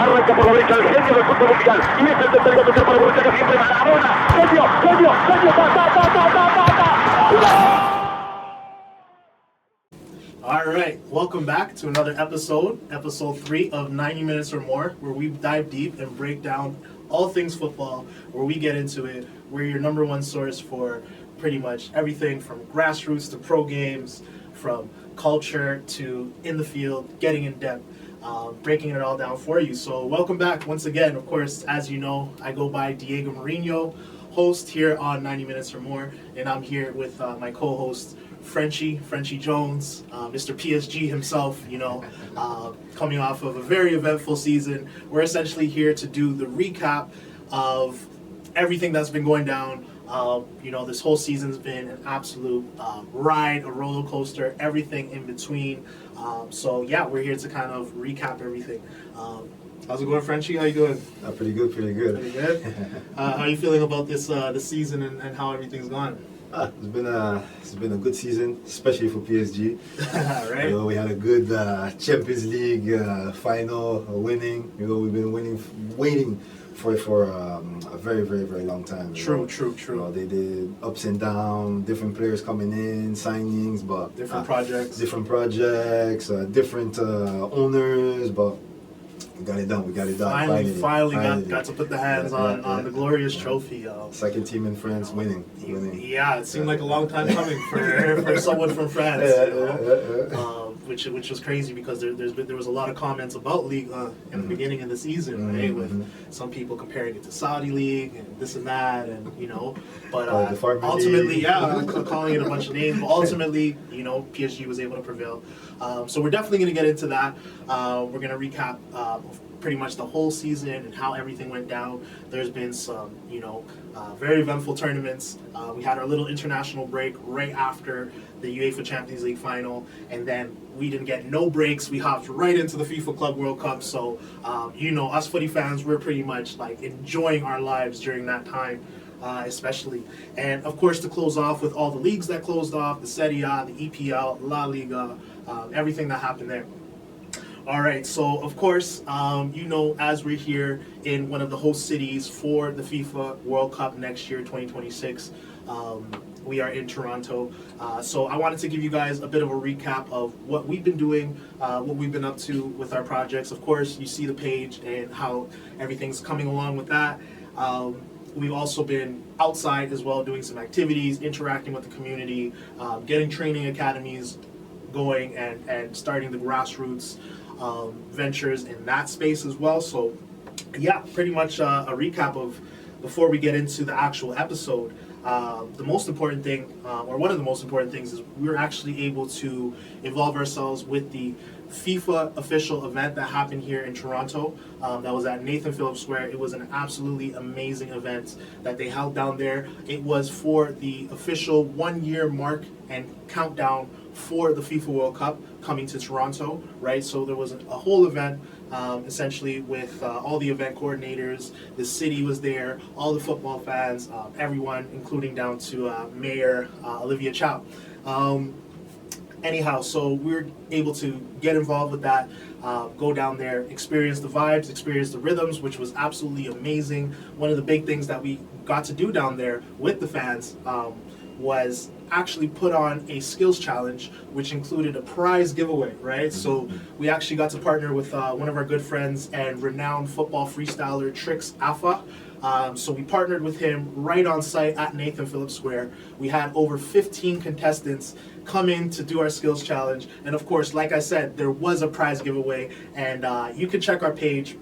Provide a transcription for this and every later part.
Arranca por la derecha el genio del fútbol mundial. Y es el tercero que para Borruchaga siempre Maradona. Genio, All right, welcome back to another episode 3 of 90 Minutes or More, where we dive deep and break down all things football, where we get into it. We're your number one source for pretty much everything from grassroots to pro games, from culture to in the field, getting in depth, breaking it all down for you. So welcome back once again. Of course, as you know, I go by Diego Mourinho, host here on 90 Minutes or More, and I'm here with my co-host, Frenchie Jones, Mr. PSG himself, coming off of a very eventful season. We're essentially here to do the recap of everything that's been going down. This whole season's been an absolute ride, a roller coaster, everything in between. We're here to kind of recap everything. How's it going, Frenchie? How you doing? Pretty good. Pretty good? How are you feeling about this season and how everything's gone? It's been a good season, especially for PSG. Right. We had a good Champions League final winning. We've been waiting for a very, very, very long time. True. They did ups and downs, different players coming in, signings, but different projects, different owners, but we got it done. Finally got to put the hands on the glorious trophy. Second team in France winning. Yeah, it seemed like a long time coming for someone from France. Which was crazy because there was a lot of comments about League in the beginning of the season, right? With some people comparing it to Saudi League and this and that, and but ultimately, calling it a bunch of names. But ultimately, PSG was able to prevail. So we're definitely going to get into that. We're going to recap pretty much the whole season and how everything went down. There's been some, very eventful tournaments. We had our little international break right after the UEFA Champions League final, and then we didn't get no breaks. We hopped right into the FIFA Club World Cup. So, us footy fans, we're pretty much like enjoying our lives during that time. Especially. And of course, to close off with all the leagues that closed off, the Serie A, the EPL, La Liga, everything that happened there. All right, so of course, as we're here in one of the host cities for the FIFA World Cup next year, 2026, we are in Toronto. So I wanted to give you guys a bit of a recap of what we've been doing, what we've been up to with our projects. Of course, you see the page and how everything's coming along with that. We've also been outside as well, doing some activities, interacting with the community, getting training academies going, and starting the grassroots ventures in that space as well. So, pretty much a recap of before we get into the actual episode. The most important thing, or one of the most important things, is we were actually able to involve ourselves with the FIFA official event that happened here in Toronto. That was at Nathan Phillips Square. It was an absolutely amazing event that they held down there. It was for the official 1 year mark and countdown for the FIFA World Cup coming to Toronto, right? So there was a whole event, essentially with all the event coordinators. The city was there, all the football fans, everyone, including down to Mayor Olivia Chow. Anyhow, so we were able to get involved with that, go down there, experience the vibes, experience the rhythms, which was absolutely amazing. One of the big things that we got to do down there with the fans was actually put on a skills challenge, which included a prize giveaway, right? So we actually got to partner with one of our good friends and renowned football freestyler, Trix Alpha. So we partnered with him right on site at Nathan Phillips Square. We had over 15 contestants come in to do our skills challenge. And of course, like I said, there was a prize giveaway, and you can check our page,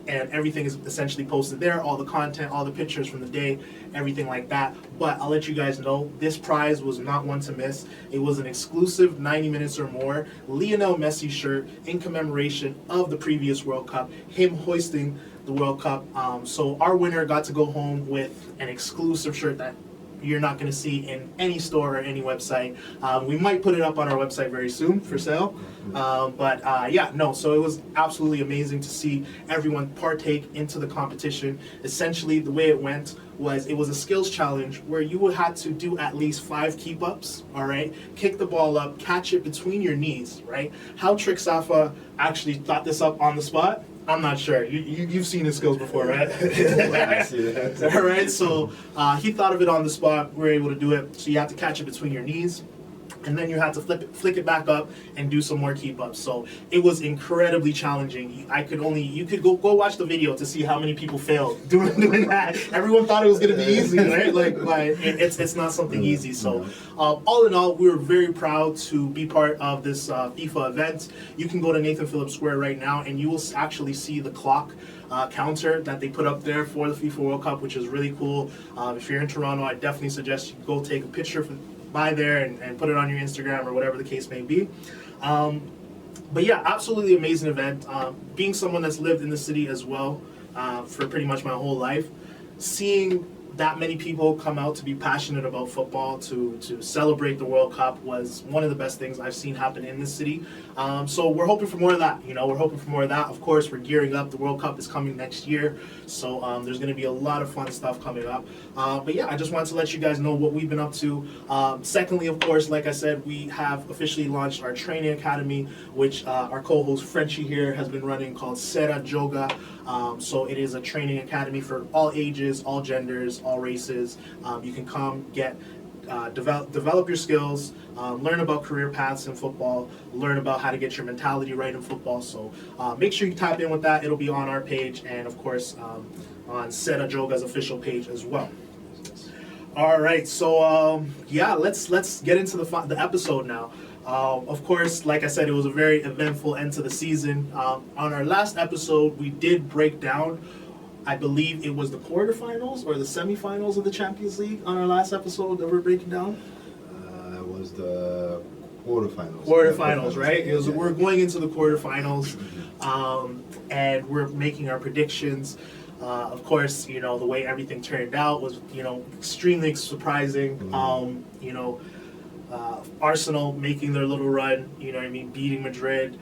and everything is essentially posted there, all the content, all the pictures from the day, everything like that. But I'll let you guys know, this prize was not one to miss. It was an exclusive 90 Minutes or More Lionel Messi shirt in commemoration of the previous World Cup, him hoisting the World Cup. So our winner got to go home with an exclusive shirt that you're not going to see in any store or any website. We might put it up on our website very soon for sale. So it was absolutely amazing to see everyone partake into the competition. Essentially, the way it went was it was a skills challenge where you would have to do at least 5 keep-ups, all right? Kick the ball up, catch it between your knees, right? How Trixafa actually thought this up on the spot, I'm not sure. You've seen his skills before, right? I see that. All right. So he thought of it on the spot. We were able to do it. So you have to catch it between your knees. And then you had to flick it back up and do some more keep ups. So it was incredibly challenging. You could go watch the video to see how many people failed doing that. Everyone thought it was going to be easy, right? But it's not something easy. So all in all, we were very proud to be part of this FIFA event. You can go to Nathan Phillips Square right now, and you will actually see the clock counter that they put up there for the FIFA World Cup, which is really cool. If you're in Toronto, I definitely suggest you go take a picture by there and put it on your Instagram or whatever the case may be. But yeah, absolutely amazing event. Being someone that's lived in the city as well for pretty much my whole life, seeing that many people come out to be passionate about football, to celebrate the World Cup was one of the best things I've seen happen in this city. So we're hoping for more of that. We're hoping for more of that. Of course, we're gearing up. The World Cup is coming next year, so there's going to be a lot of fun stuff coming up. But yeah, I just wanted to let you guys know what we've been up to. Secondly, of course, like I said, we have officially launched our training academy, which our co-host Frenchie here has been running, called Sera Joga. So it is a training academy for all ages, all genders, all races. You can come develop your skills, learn about career paths in football, learn about how to get your mentality right in football. So make sure you tap in with that. It'll be on our page and of course on Sera Joga's official page as well. All right, so yeah, let's get into the episode now. Of course, like I said, it was a very eventful end to the season. On our last episode, we did break down, I believe it was the quarterfinals or the semifinals of the Champions League on our last episode that we're breaking down. It was the quarterfinals. Quarterfinals, right? We're going into the quarterfinals, and we're making our predictions. Of course, the way everything turned out was, extremely surprising. Arsenal making their little run, beating Madrid,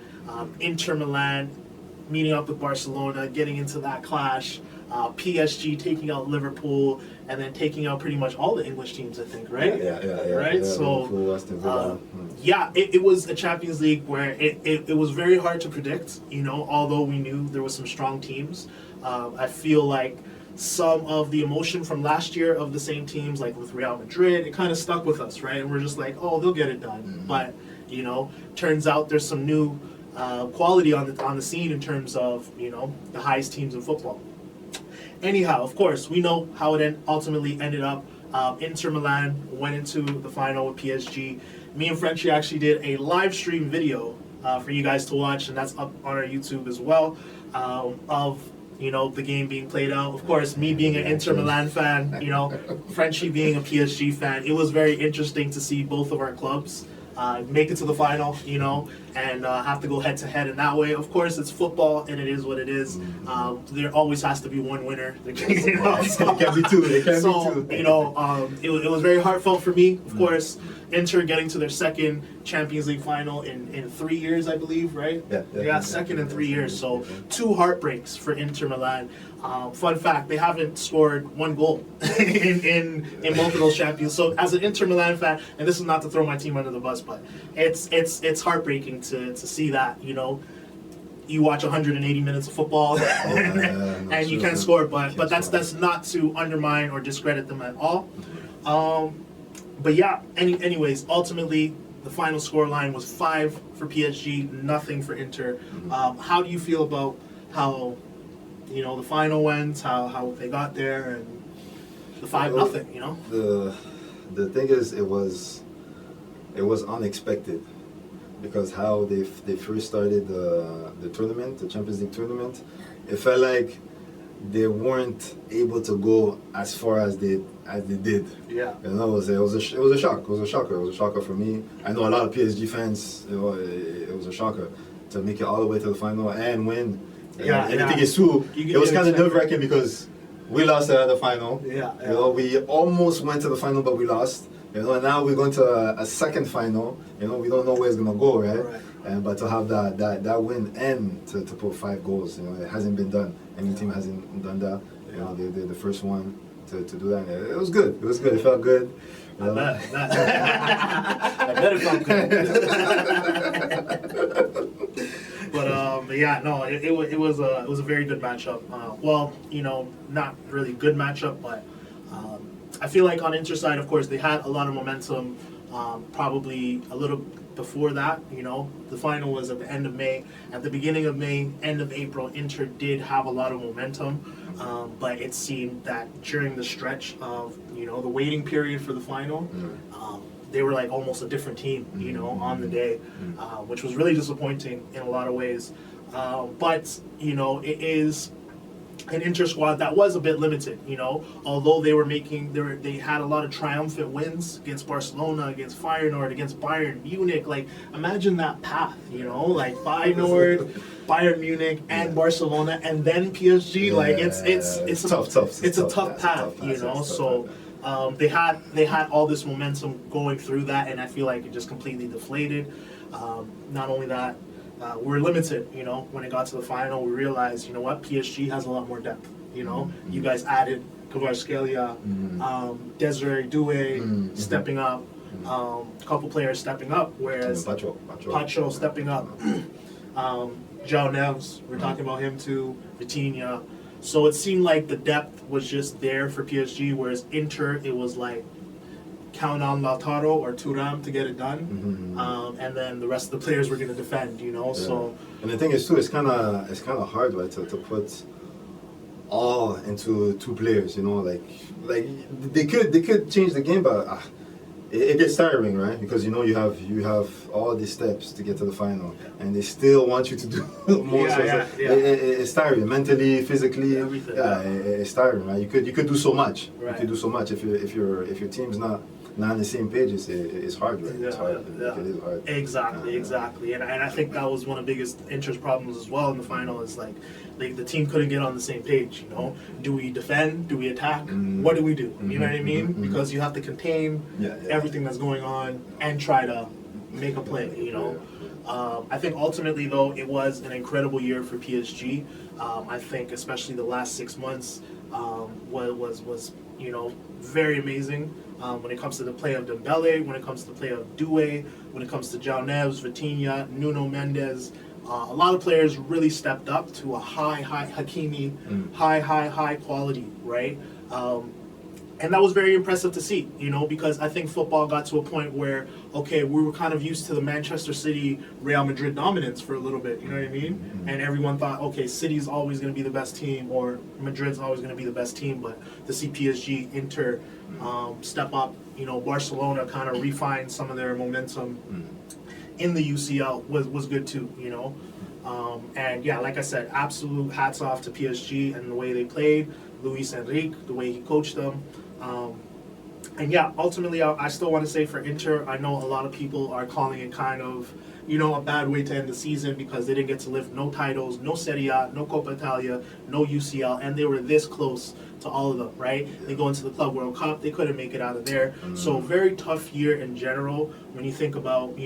Inter Milan meeting up with Barcelona, getting into that clash, PSG taking out Liverpool, and then taking out pretty much all the English teams, I think, right? Yeah. Right? Yeah, so, it was a Champions League where it was very hard to predict, although we knew there was some strong teams. I feel like some of the emotion from last year of the same teams, like with Real Madrid, it kind of stuck with us, right? And we're just like, oh, they'll get it done. Mm-hmm. But, turns out there's some new quality on the scene in terms of, the highest teams in football. Anyhow, of course, we know how it ultimately ended up. Inter Milan went into the final with PSG. Me and Frenchie actually did a live stream video for you guys to watch, and that's up on our YouTube as well, of the game being played out. Of course, me being an Inter Milan fan, Frenchie being a PSG fan, it was very interesting to see both of our clubs make it to the final, and have to go head to head in that way. Of course, it's football, and it is what it is. There always has to be one winner. It can't be two. It was very heartfelt for me. Of course, Inter getting to their second Champions League final in 3 years, I believe, right? Yeah, second in 3 years. So 2 heartbreaks for Inter Milan. Fun fact: they haven't scored 1 goal in both of those Champions. So as an Inter Milan fan, and this is not to throw my team under the bus, but it's heartbreaking to see that. You watch 180 minutes of football and you can't score, but that's not to undermine or discredit them at all. But yeah, anyways, ultimately the final score line was 5 for PSG, nothing for Inter. How do you feel about how the final went, how they got there, and the 5-0? The thing is, it was unexpected, because how they first started the tournament, the Champions League tournament, it felt like they weren't able to go as far as they did. Yeah. It was a shock. It was a shocker. It was a shocker for me. I know a lot of PSG fans. It was a shocker to make it all the way to the final and win. And the thing is too, it was kind of nerve-wracking because we lost at the final. Yeah. We almost went to the final, but we lost. And now we're going to a second final. We don't know where it's gonna go, right? But to have that win and to put 5 goals, it hasn't been done. Any team hasn't done that. They're the first one to do that. It was good. It felt good. I bet it felt good. But yeah, no, it was a very good matchup. Well, not really good matchup, but I feel like on Inter side, of course, they had a lot of momentum. Probably a little before that, the final was at the end of May. At the beginning of May, end of April, Inter did have a lot of momentum, but it seemed that during the stretch of the waiting period for the final, they were like almost a different team, on the day, which was really disappointing in a lot of ways. But it is an Inter squad that was a bit limited, although they had a lot of triumphant wins against Barcelona, against Feyenoord, against Bayern Munich. Like, imagine that path, like Feyenoord, Bayern Munich, and Barcelona, and then PSG. Like, it's a tough path, So they had all this momentum going through that, and I feel like it just completely deflated. Not only that. We're limited, when it got to the final, we realized, what, PSG has a lot more depth, You guys added Kvaratskhelia, Desiree Doué stepping up, a couple players stepping up, whereas Pacho stepping up, João Neves, we're talking about him too, Vitinha. So it seemed like the depth was just there for PSG, whereas Inter, it was like, count on Lautaro or Thuram to get it done, and then the rest of the players were going to defend, So, and the thing is too, it's kind of hard, right, to put all into two players, like they could change the game, but it gets tiring, right? Because you have all these steps to get to the final, and they still want you to do more. It's tiring mentally, physically. Everything. It's tiring, right? You could do so much. Right. You could do so much if your team's not on the same page. It's hard, right? It's hard. It is hard. Exactly. And I think that was one of the biggest Inter's problems as well in the final. Is like the team couldn't get on the same page. Do we defend? Do we attack? What do we do? You know what I mean? Because you have to contain everything that's going on and try to make a play. I think ultimately though it was an incredible year for PSG. I think especially the last 6 months was very amazing. When it comes to the play of Dembele, when it comes to the play of Doué, when it comes to João Neves, Vitinha, Nuno Mendes, a lot of players really stepped up to a high Hakimi, high quality, right? And that was very impressive to see, because I think football got to a point where, okay, we were kind of used to the Manchester City, Real Madrid dominance for a little bit, you know what I mean? And everyone thought, okay, City's always going to be the best team, or Madrid's always going to be the best team, but to see PSG, Inter step up, Barcelona kind of refine some of their momentum in the UCL was good too, And yeah, like I said, absolute hats off to PSG and the way they played, Luis Enrique, the way he coached them. And yeah, ultimately, I still want to say for Inter, I know a lot of people are calling it kind of, a bad way to end the season because they didn't get to lift no titles, no Serie A, no Coppa Italia, no UCL, and they were this close to all of them, right? They go into the Club World Cup, they couldn't make it out of there. So very tough year in general when you think about,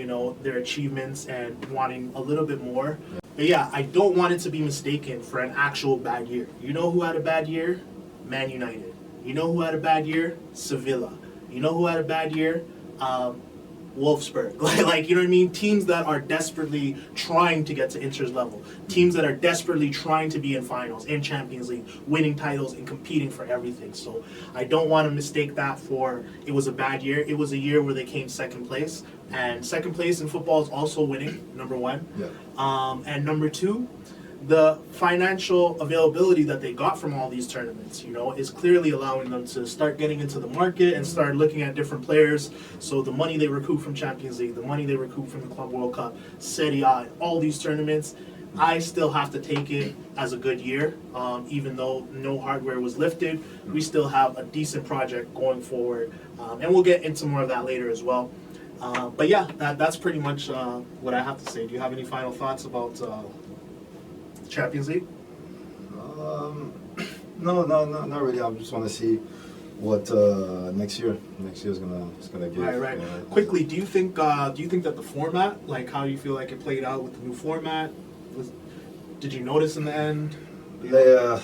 their achievements and wanting a little bit more. But yeah, I don't want it to be mistaken for an actual bad year. You know who had a bad year? Man United. You know who had a bad year? Sevilla. You know who had a bad year? Wolfsburg. Like, you know what I mean? Teams that are desperately trying to get to Inter's level. Teams that are desperately trying to be in finals, in Champions League, winning titles and competing for everything. So I don't want to mistake that for it was a bad year. It was a year where they came second place. And second place in football is also winning, number one. And number two, the financial availability that they got from all these tournaments, is clearly allowing them to start getting into the market and start looking at different players. So the money they recoup from Champions League, the money they recoup from the Club World Cup, Serie A, all these tournaments, I still have to take it as a good year. Even though no hardware was lifted, we still have a decent project going forward. And we'll get into more of that later as well. But yeah, that's pretty much what I have to say. Do you have any final thoughts about Champions League? No, not really. I just want to see what next year's gonna give. Right. Quickly, do you think that the format, like how you feel like it played out with the new format, did you notice in the end? The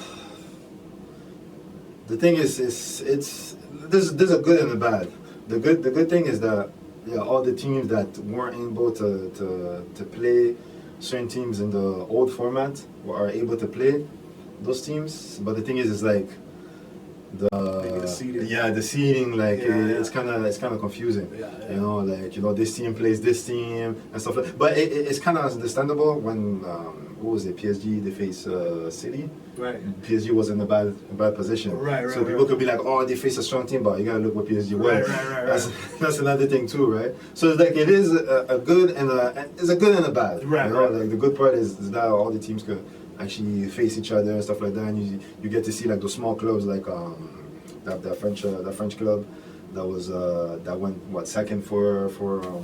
thing is, there's a good and a bad. The good thing is that all the teams that weren't able to play certain teams in the old format are able to play those teams. But the thing is like the seeding, like it's kind of confusing. You know, like this team plays this team and stuff like. But it's kind of understandable when what was it? PSG, they face City. Right. PSG was in a bad position. Right. So people could be like, oh, they face a strong team, but you gotta look what PSG was. Right. That's another thing too, right? So it's like it is a good and a bad. Right. Like the good part is that all the teams could actually face each other and stuff like that, and you get to see like those small clubs like that French club that went second for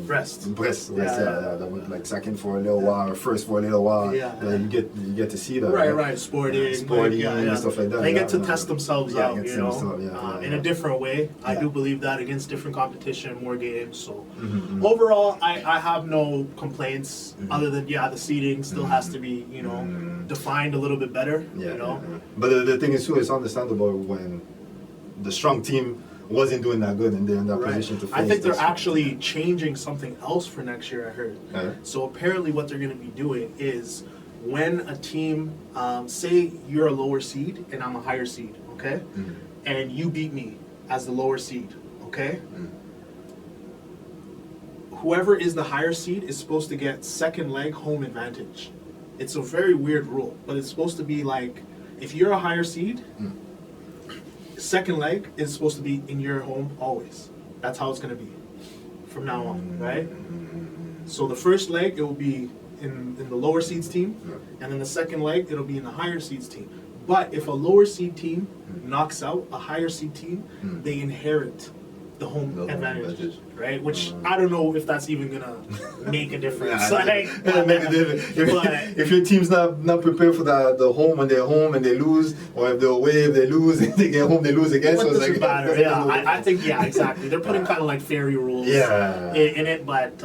Brest. That went like second for a little while or first for a little while. You get to see that. Right. Sporting and stuff like that. They get to test themselves out, in a different way. I do believe that against different competition, more games. So overall, I have no complaints other than the seeding still has to be defined a little bit better. But the thing is too, it's understandable when the strong team wasn't doing that good and they're in that position to face. I think they're actually changing something else for next year, I heard. So apparently what they're going to be doing is when a team, say you're a lower seed and I'm a higher seed, okay? And you beat me as the lower seed, okay? Whoever is the higher seed is supposed to get second leg home advantage. It's a very weird rule, but it's supposed to be like, if you're a higher seed, second leg is supposed to be in your home always. That's how it's going to be from now on, right? So the first leg, it will be in the lower seeds team, and then the second leg, it'll be in the higher seeds team. But if a lower seed team knocks out a higher seed team, they inherit the home advantages, right? Which I don't know if that's even gonna make a difference. If your team's not prepared for the home when they're home and they lose, or if they're away if they lose and they get home they lose again. What so does it's it like matter? I think exactly. They're putting kind of like fairy rules in it, but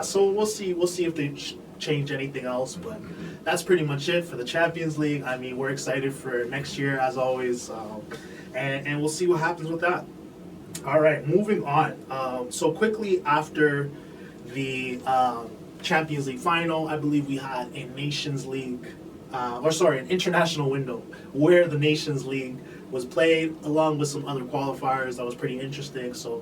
so we'll see if they change anything else, but that's pretty much it for the Champions League. I mean, we're excited for next year as always, and we'll see what happens with that. All right, moving on. So quickly after the Champions League final, I believe we had a Nations League, an international window where the Nations League was played along with some other qualifiers. That was pretty interesting. So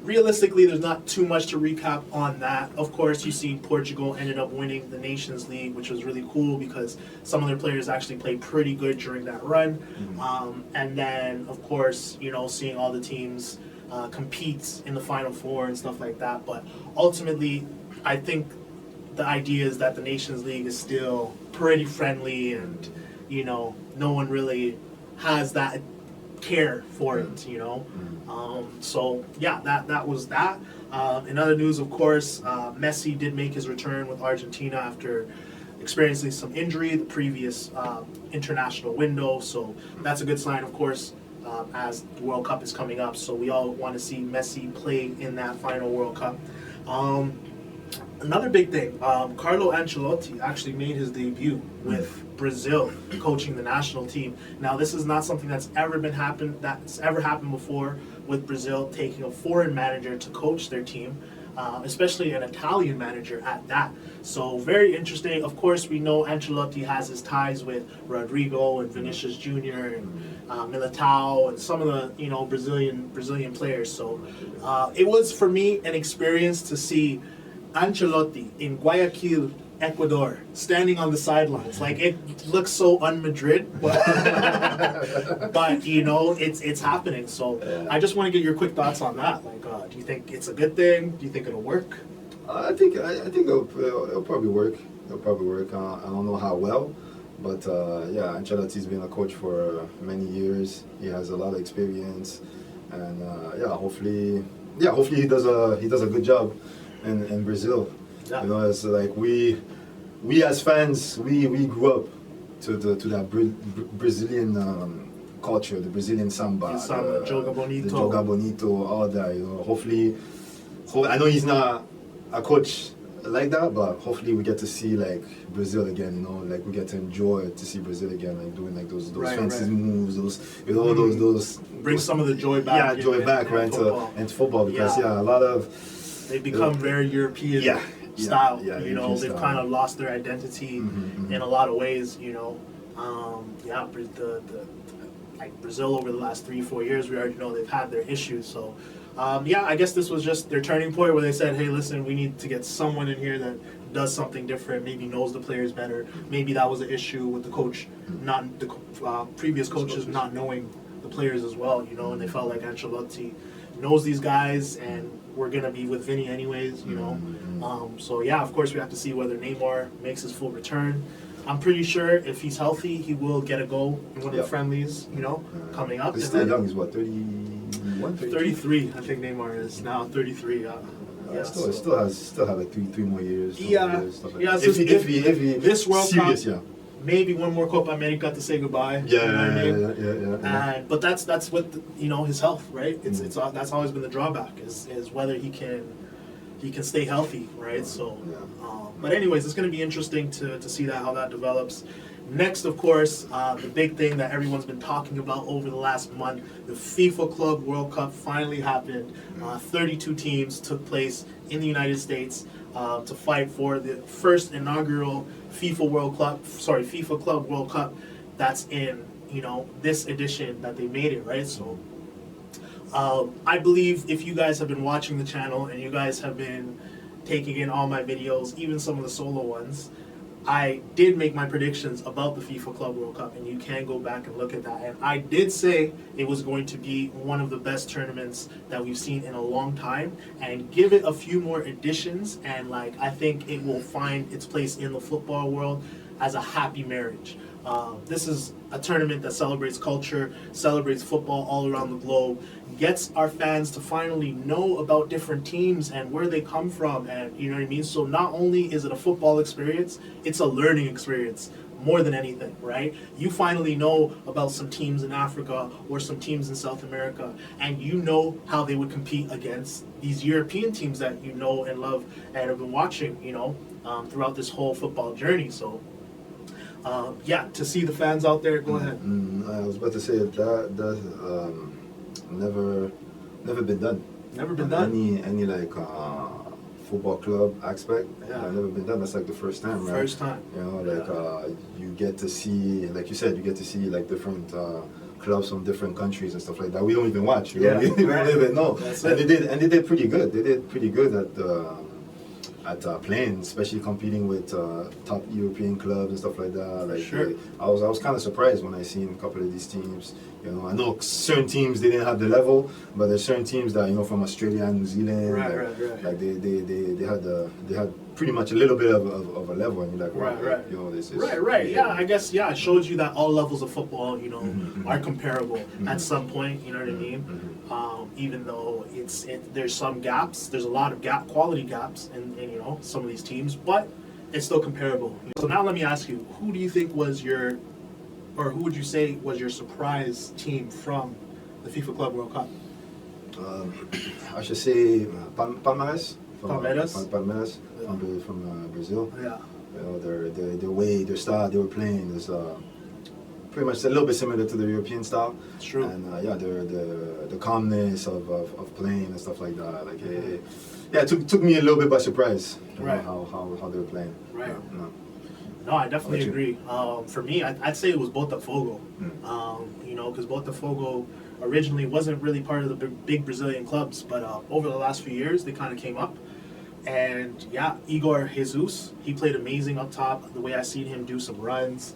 realistically, there's not too much to recap on that. Of course, you see Portugal ended up winning the Nations League, which was really cool because some of their players actually played pretty good during that run. And then, of course, seeing all the teams compete in the Final Four and stuff like that. But ultimately, I think the idea is that the Nations League is still pretty friendly and, no one really has that care for it, So that was that. In other news, of course, Messi did make his return with Argentina after experiencing some injury the previous international window. So that's a good sign, of course, as the World Cup is coming up. So we all want to see Messi play in that final World Cup. Another big thing, Carlo Ancelotti actually made his debut with Brazil coaching the national team. Now, this is not something that's ever happened before with Brazil taking a foreign manager to coach their team, especially an Italian manager at that. So very interesting. Of course, we know Ancelotti has his ties with Rodrigo and Vinicius Jr. and Militao and some of the Brazilian players. So it was for me an experience to see Ancelotti in Guayaquil, Ecuador, standing on the sidelines. Like, it looks so un-Madrid, but it's happening. So I just want to get your quick thoughts on that. Like, do you think it's a good thing? Do you think it'll work? I think it'll probably work. It'll probably work. I don't know how well, but Ancelotti's been a coach for many years. He has a lot of experience, and hopefully he does a good job in Brazil. It's like we as fans we grew up to that Brazilian culture, the Brazilian samba, the Joga Bonito, all that. Hopefully, I know he's not a coach like that, but hopefully we get to see like Brazil again. Like we get to enjoy to see Brazil again, like doing like those fancy moves, those bring some of the joy back. Into football because a lot of they become very European. style. Yeah, You know, European they've style. kind of lost their identity in a lot of ways. You know, like Brazil over the last 3-4 years, we already know they've had their issues. So, I guess this was just their turning point where they said, hey, listen, we need to get someone in here that does something different, maybe knows the players better. Maybe that was an issue with the coach, not the previous coaches not knowing the players as well, you know, and they felt like Ancelotti knows these guys and we're going to be with Vinny anyways, you know. Of course, we have to see whether Neymar makes his full return. I'm pretty sure if he's healthy, he will get a goal in one of the friendlies, you know, coming up. He's still young. He's what, 31, 33, I think Neymar is now 33. Still have like three more years. Yeah, Stuff like yeah. that. So If he this World serious, Cup, maybe one more Copa America to say goodbye. Yeah, you know what I mean? yeah. But that's what you know, his health, right? It's that's always been the drawback is whether he can stay healthy, right? So, but anyways, it's going to be interesting to see how that develops. Next, of course, the big thing that everyone's been talking about over the last month, the FIFA Club World Cup finally happened. 32 teams took place in the United States to fight for the first inaugural FIFA Club World Cup that's in, you know, this edition that they made it, right? So I believe if you guys have been watching the channel and you guys have been taking in all my videos, even some of the solo ones, I did make my predictions about the FIFA Club World Cup, and you can go back and look at that. And I did say it was going to be one of the best tournaments that we've seen in a long time, and give it a few more editions, and like I think it will find its place in the football world as a happy marriage. This is a tournament that celebrates culture, celebrates football all around the globe, gets our fans to finally know about different teams and where they come from, and you know what I mean? So not only is it a football experience, it's a learning experience more than anything, right? You finally know about some teams in Africa or some teams in South America, and you know how they would compete against these European teams that you know and love and have been watching, you know, throughout this whole football journey. So to see the fans out there, go ahead. I was about to say that never been done. Never been done. Any like football club aspect. Never been done. That's like the first time, right? First time. You know, like you get to see, like you said, you get to see like different clubs from different countries and stuff like that. We don't even watch. We don't even know. They did pretty good. They did pretty good at playing, especially competing with top European clubs and stuff like that. Like I was kind of surprised when I seen a couple of these teams. You know, I know certain teams they didn't have the level, but there's certain teams that, you know, from Australia and New Zealand, like they had pretty much a little bit of a level, and you're like, you know, this is Yeah, I guess it shows you that all levels of football, you know, are comparable at some point. You know what I mean? Even though there's some gaps, there's a lot of quality gaps in you know, some of these teams, but it's still comparable. So now let me ask you, who do you think was who would you say was your surprise team from the FIFA Club World Cup? I should say Palmeiras. Palmeiras from Brazil. Yeah. You know, their way, their style they were playing is pretty much a little bit similar to the European style. It's true. And the calmness of playing and stuff like that. Like it took me a little bit by surprise. You know, how they were playing. Right. No, I definitely agree. For me, I'd say it was Botafogo. You know, because Botafogo originally wasn't really part of the big Brazilian clubs, but over the last few years, they kind of came up. And Igor Jesus, he played amazing up top. The way I seen him do some runs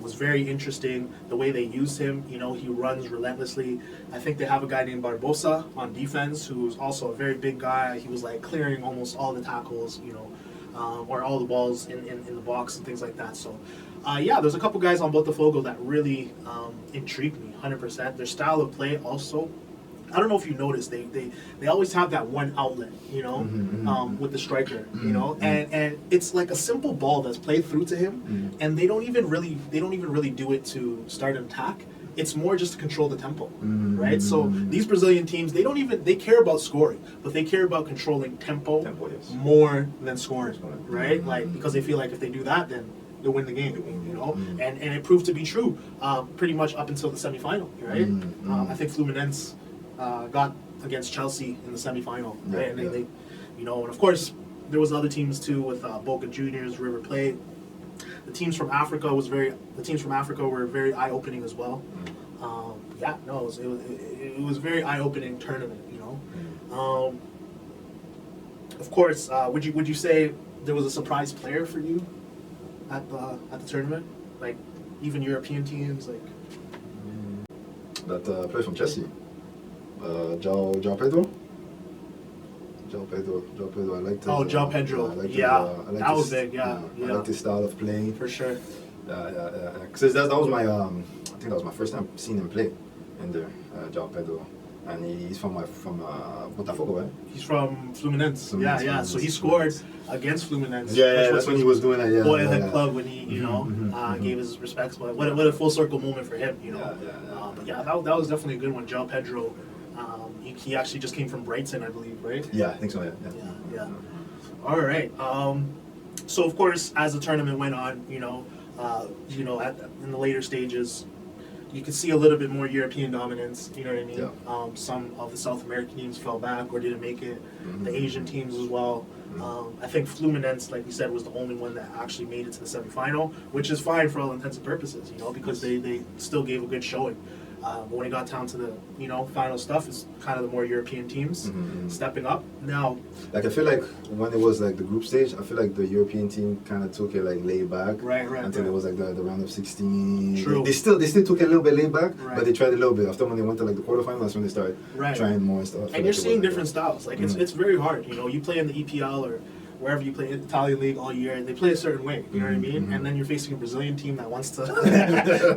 was very interesting. The way they used him, you know, he runs relentlessly. I think they have a guy named Barbosa on defense, who's also a very big guy. He was like clearing almost all the tackles, you know, or all the balls in the box and things like that. So, there's a couple guys on Botafogo that really intrigued me, 100%. Their style of play also. I don't know if you noticed, they always have that one outlet, you know, with the striker, you know, and it's like a simple ball that's played through to him, and they don't even really do it to start an attack. It's more just to control the tempo, right? So these Brazilian teams, they care about scoring, but they care about controlling tempo more than scoring, right? Like, because they feel like if they do that, then they'll win the game, you know? And it proved to be true pretty much up until the semifinal, right? I think Fluminense got against Chelsea in the semifinal, right? And they, you know, and of course, there was other teams too with Boca Juniors, River Plate. The teams from Africa were very eye-opening as well. It was a very eye-opening tournament. Of course, would you say there was a surprise player for you at the tournament? Like even European teams, like that player from Chelsea, João Pedro. João Pedro. I liked his, João Pedro. That was big. Yeah. I liked his style of playing. For sure. Because that was my, I think that was my first time seeing him play in there, João Pedro. And he's from Botafogo, right? He's from Fluminense. So he scored against Fluminense. Yeah, that's when he was doing it. Boyhood club when he, gave his respects. But what a full circle moment for him, But that was definitely a good one. João Pedro. He actually just came from Brighton, I believe, right? Yeah, I think so. Yeah. All right. So of course, as the tournament went on, in the later stages, you could see a little bit more European dominance. You know what I mean? Yeah. Some of the South American teams fell back or didn't make it. The Asian teams as well. I think Fluminense, like you said, was the only one that actually made it to the semifinal, which is fine for all intents and purposes, because they still gave a good showing. But when it got down to the final stuff, it's kind of the more European teams stepping up. Now, like I feel like when it was like the group stage, I feel like the European team kind of took it like laid back, until it was like the round of 16. True. They still took it a little bit laid back, but they tried a little bit. After when they went to like the quarterfinals, that's when they started trying more and stuff. And you're seeing different styles. Like it's very hard. You play in the EPL or wherever you play Italian league all year, and they play a certain way, you know what I mean? And then you're facing a Brazilian team that wants to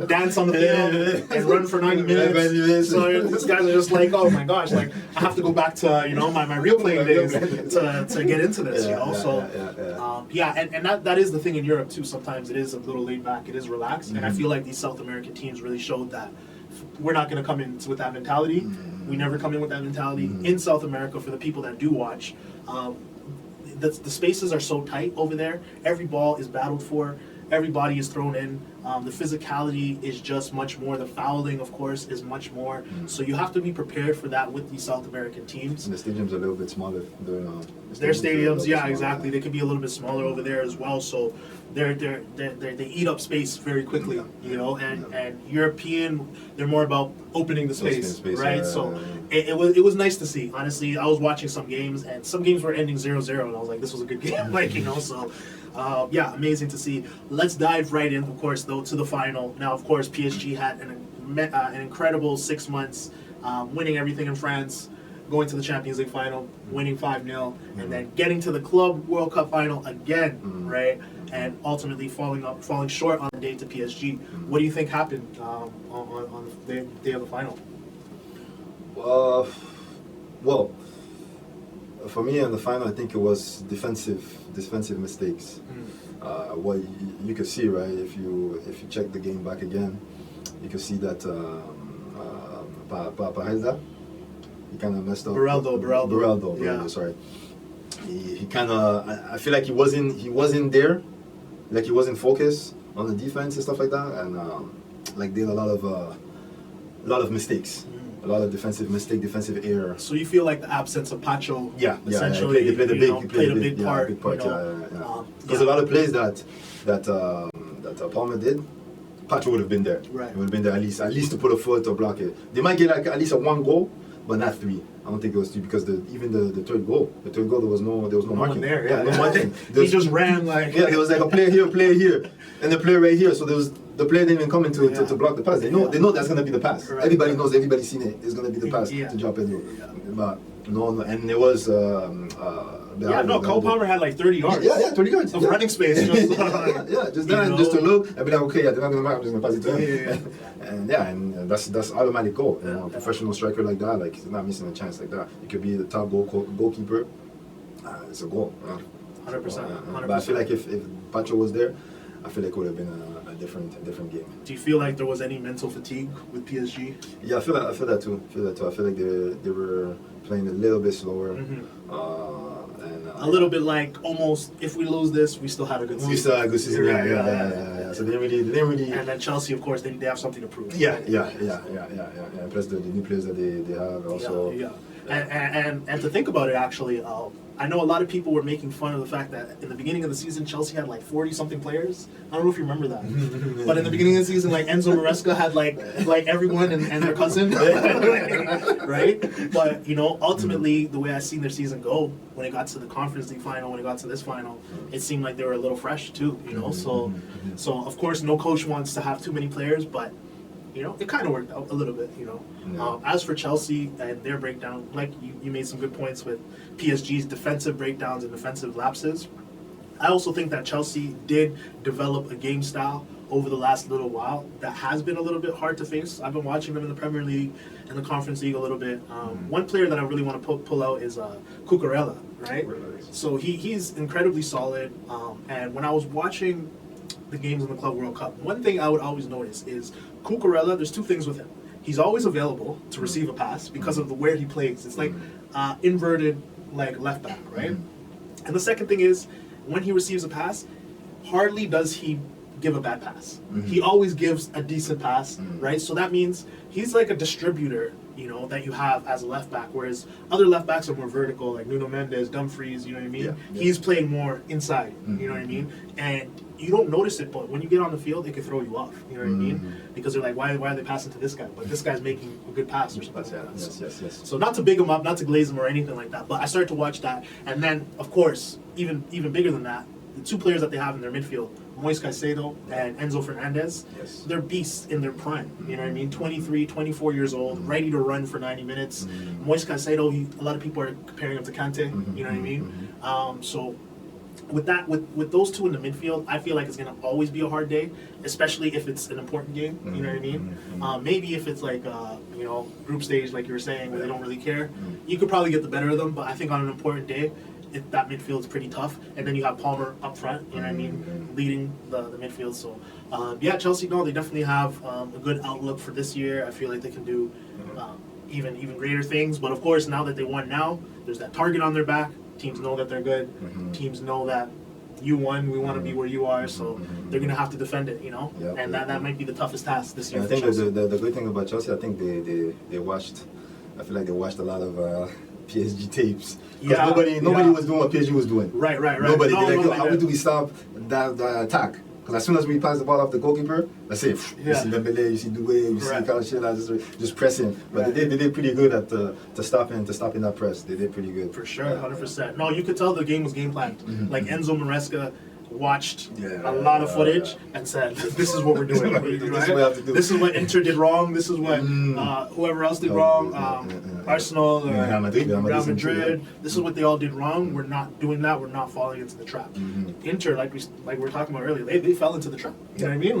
dance on the field and run for 90 minutes. So these guys are just like, oh my gosh, like I have to go back to my real playing days to get into this, And that is the thing in Europe too. Sometimes it is a little laid back, it is relaxed, and I feel like these South American teams really showed that we're not going to come in with that mentality. We never come in with that mentality in South America. For the people that do watch. The spaces are so tight over there. Every ball is battled for. Every body is thrown in. The physicality is just much more. The fouling, of course, is much more. So you have to be prepared for that with these South American teams. And the stadiums are a little bit smaller. Their stadiums, exactly. They can be a little bit smaller over there as well. So they eat up space very quickly, And European, they're more about opening the space, right? It was nice to see. Honestly, I was watching some games, and some games were ending 0-0, and I was like, this was a good game, amazing to see. Let's dive right in, of course, though, to the final. Now, of course, PSG had an incredible 6 months, winning everything in France, going to the Champions League final, winning 5-0, and then getting to the Club World Cup final again, right? And ultimately falling short on the day to PSG. What do you think happened on the day of the final? Well, for me in the final, I think it was defensive mistakes. What you could see, right? If you check the game back again, you could see that Paredes, he kind of messed up. Beraldo, sorry. He kind of, I feel like he wasn't there, like he wasn't focused on the defense and stuff like that, and like did a lot of mistakes. A lot of defensive error. So you feel like the absence of Pacho, essentially, he played a big part. Because a lot of plays that Palmer did, Pacho would have been there. Right. He would have been there at least to put a foot or block it. They might get like at least a 1 goal, but not 3. I don't think it was 3 because even the third goal, there was no marking. There, no marking. He just ran like there was like a player here, and a player right here. So the player didn't even come in to block the pass. They know that's gonna be the pass. Right. Everybody's seen it. It's gonna be the pass to João Pedro. But no, and it was. Cole Palmer had like 30 yards. Yeah, 30 yards of running space. Just to look. I'd be like, okay, they're not gonna mark. I'm just gonna pass it to him. And that's automatic goal. A professional striker like that, like he's not missing a chance like that. It could be the top goalkeeper. It's a goal. 100%. But I feel like if Pacho was there, I feel like it would have been a different game. Do you feel like there was any mental fatigue with PSG? Yeah, I feel that too. I feel like they were playing a little bit slower. A little bit like almost, if we lose this, we still have a good season. We still have a good season. Yeah. So they didn't really. And then Chelsea, of course, they have something to prove. Yeah. Plus the new players that they have also. And to think about it, actually, I know a lot of people were making fun of the fact that in the beginning of the season, Chelsea had like 40-something players. I don't know if you remember that. But in the beginning of the season, like Enzo Maresca had like everyone and their cousin, right? But, ultimately, the way I seen their season go, when it got to the Conference League final, when it got to this final, it seemed like they were a little fresh too, So of course, no coach wants to have too many players, but it kind of worked out a little bit, As for Chelsea and their breakdown, like you made some good points with PSG's defensive breakdowns and defensive lapses. I also think that Chelsea did develop a game style over the last little while that has been a little bit hard to face. I've been watching them in the Premier League and the Conference League a little bit. One player that I really want to pull out is Cucurella, right? So he's incredibly solid. And when I was watching the games in the Club World Cup, one thing I would always notice is Cucurella, there's two things with him. He's always available to receive a pass because of where he plays. It's like inverted like left back, right? And the second thing is when he receives a pass, hardly does he give a bad pass. He always gives a decent pass, right? So that means he's like a distributor, that you have as a left back, whereas other left backs are more vertical, like Nuno Mendes, Dumfries, you know what I mean? Yeah. He's playing more inside, you know what I mean? And you don't notice it, but when you get on the field, it can throw you off, you know what I mean? Because they're like, why are they passing to this guy? But this guy's making a good pass or something like that. Yes. So not to big him up, not to glaze him or anything like that, but I started to watch that. And then, of course, even bigger than that, the two players that they have in their midfield, Moise Caicedo and Enzo Fernandez, they're beasts in their prime. You know what I mean? 23, 24 years old, ready to run for 90 minutes. Moise Caicedo, a lot of people are comparing him to Kante. You know what I mean? So with that, with those two in the midfield, I feel like it's gonna always be a hard day, especially if it's an important game. You know what I mean? Maybe if it's like group stage, like you were saying, where they don't really care, you could probably get the better of them. But I think on an important day, that midfield is pretty tough, and then you have Palmer up front, you know what I mean, leading the midfield. So, Chelsea, they definitely have a good outlook for this year. I feel like they can do even greater things. But of course, now that they won, there's that target on their back. Teams know that they're good. Teams know that you won. We want to be where you are, so they're gonna have to defend it, and that might be the toughest task this year. I think the good thing about Chelsea, I think they watched. I feel like they watched a lot of PSG tapes. Nobody was doing what PSG was doing. Right. Nobody. How do we stop that attack? Because as soon as we pass the ball off the goalkeeper, let's say, you see Dembele, you see Doué, you see Kvaratskhelia, just pressing. But they did pretty good at to stopping that press. They did pretty good. For sure, 100%. No, you could tell the game was game planned. Like Enzo Maresca watched a lot of footage and said, "This is what we're doing. This is what Inter did wrong. This is what whoever else did wrong. Arsenal, Real Madrid. This is what they all did wrong. We're not doing that. We're not falling into the trap. Inter, like we were talking about earlier, they fell into the trap. You know what I mean?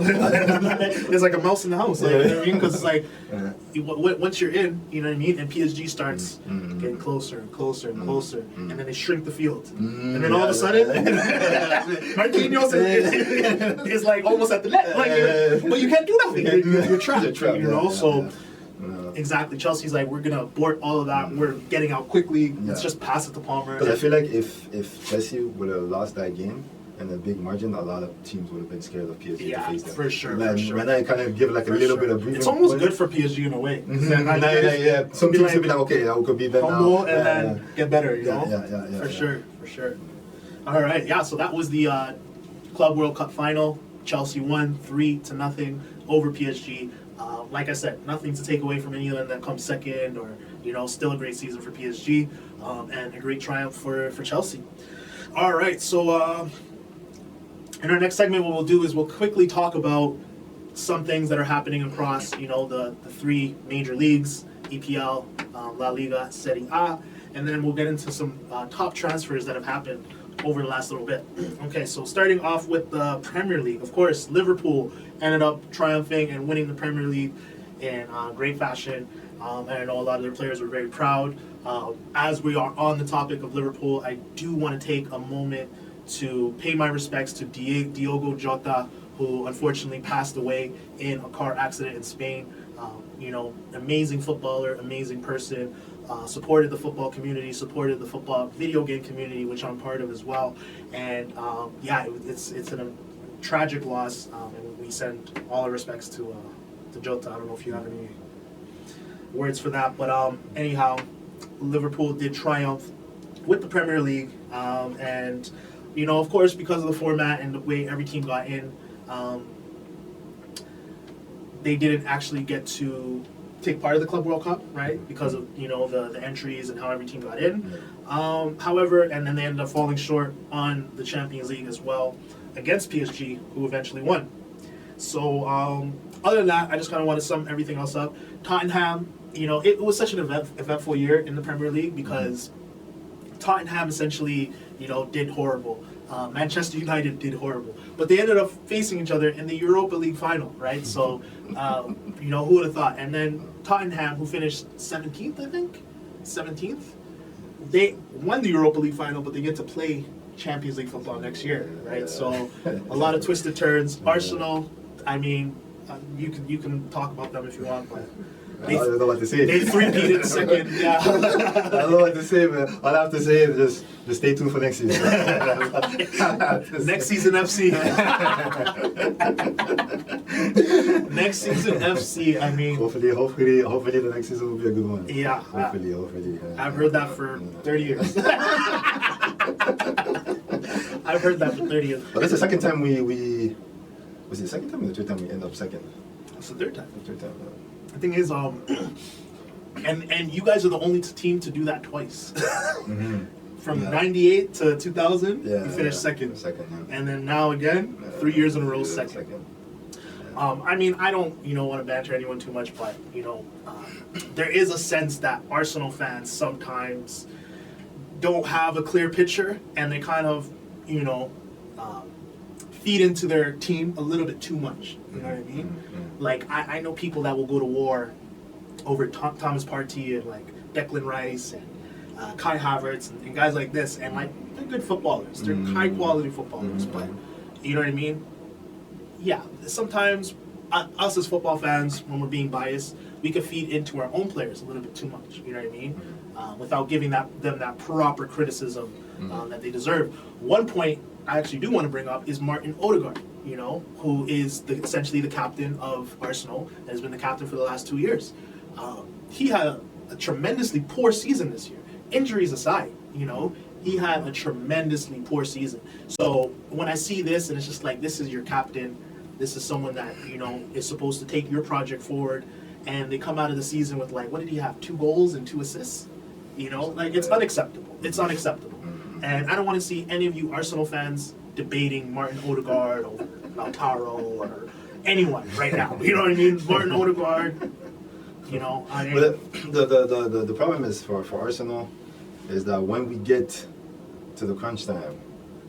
It's like a mouse in the house. Like, you know what I mean? Because it's like once you're in, you know what I mean, and PSG starts getting closer and closer and closer, and then they shrink the field, and then all of a sudden, Marquinhos is like almost at the net, but you can't do nothing. You're trapped, So exactly, Chelsea's like, we're gonna abort all of that. We're getting out quickly. Let's just pass it to Palmer. Because I feel like if Chelsea would have lost that game and a big margin, a lot of teams would have been scared of PSG to face them. For sure. When I kind of give like a little bit of breathing. It's almost good for PSG in a way. Some teams will be like, okay, I could be better humble and then get better. For sure. All right, so that was the Club World Cup final. Chelsea won 3-0 over PSG. Like I said, nothing to take away from any of them that comes second, or still a great season for PSG, and a great triumph for Chelsea. All right, so in our next segment, what we'll do is we'll quickly talk about some things that are happening across the three major leagues: EPL, La Liga, Serie A, and then we'll get into some top transfers that have happened over the last little bit. Okay, so starting off with the Premier League, of course, Liverpool ended up triumphing and winning the Premier League in great fashion. And I know a lot of their players were very proud. As we are on the topic of Liverpool, I do want to take a moment to pay my respects to Diogo Jota, who unfortunately passed away in a car accident in Spain. Amazing footballer, amazing person. Supported the football community, supported the football video game community, which I'm part of as well. And it's a tragic loss, and we send all our respects to Jota. I don't know if you have any words for that, but anyhow, Liverpool did triumph with the Premier League, and of course, because of the format and the way every team got in, they didn't actually get to take part of the Club World Cup, right? Because of the entries and how every team got in. However, and then they ended up falling short on the Champions League as well against PSG, who eventually won. So other than that, I just kind of want to sum everything else up. Tottenham, it was such an eventful year in the Premier League because Tottenham essentially, did horrible. Manchester United did horrible, but they ended up facing each other in the Europa League final, right? So, who would have thought? And then Tottenham, who finished 17th, I think, 17th, they won the Europa League final, but they get to play Champions League football next year, right? So, a lot of twisted turns. Arsenal, I mean, you can talk about them if you want, but. I don't know what to say. They three-peated second, yeah. I don't know what to say, man. All I have to say is just stay tuned for next season. Next season FC. Next season FC, I mean. Hopefully the next season will be a good one. Yeah. Hopefully. I've heard that for 30 years. I've heard that for 30 years. But that's the second time we was it the second time or the third time we end up second? It's the third time. The third time, The thing is, and you guys are the only team to do that twice. From 98 to 2000, you finished second. And then now again, 3 years in a row, second. I mean, I don't, want to banter anyone too much, but, there is a sense that Arsenal fans sometimes don't have a clear picture, and they kind of, feed into their team a little bit too much. You know what I mean? Like, I know people that will go to war over Thomas Partey and, like, Declan Rice and Kai Havertz and guys like this, and, like, they're good footballers. They're high-quality footballers, but, you know what I mean? Yeah, sometimes us as football fans, when we're being biased, we can feed into our own players a little bit too much, you know what I mean? Without giving them that proper criticism that they deserve. One point I actually do want to bring up is Martin Odegaard, who is essentially the captain of Arsenal and has been the captain for the last 2 years. He had a tremendously poor season this year. Injuries aside, he had a tremendously poor season. So when I see this, and it's just like, this is your captain, this is someone that, is supposed to take your project forward, and they come out of the season with, like, what did he have, 2 goals and 2 assists? Like, it's unacceptable. It's unacceptable. And I don't want to see any of you Arsenal fans debating Martin Odegaard or Lautaro or anyone right now. You know what I mean? Martin Odegaard, But the problem is for Arsenal is that when we get to the crunch time,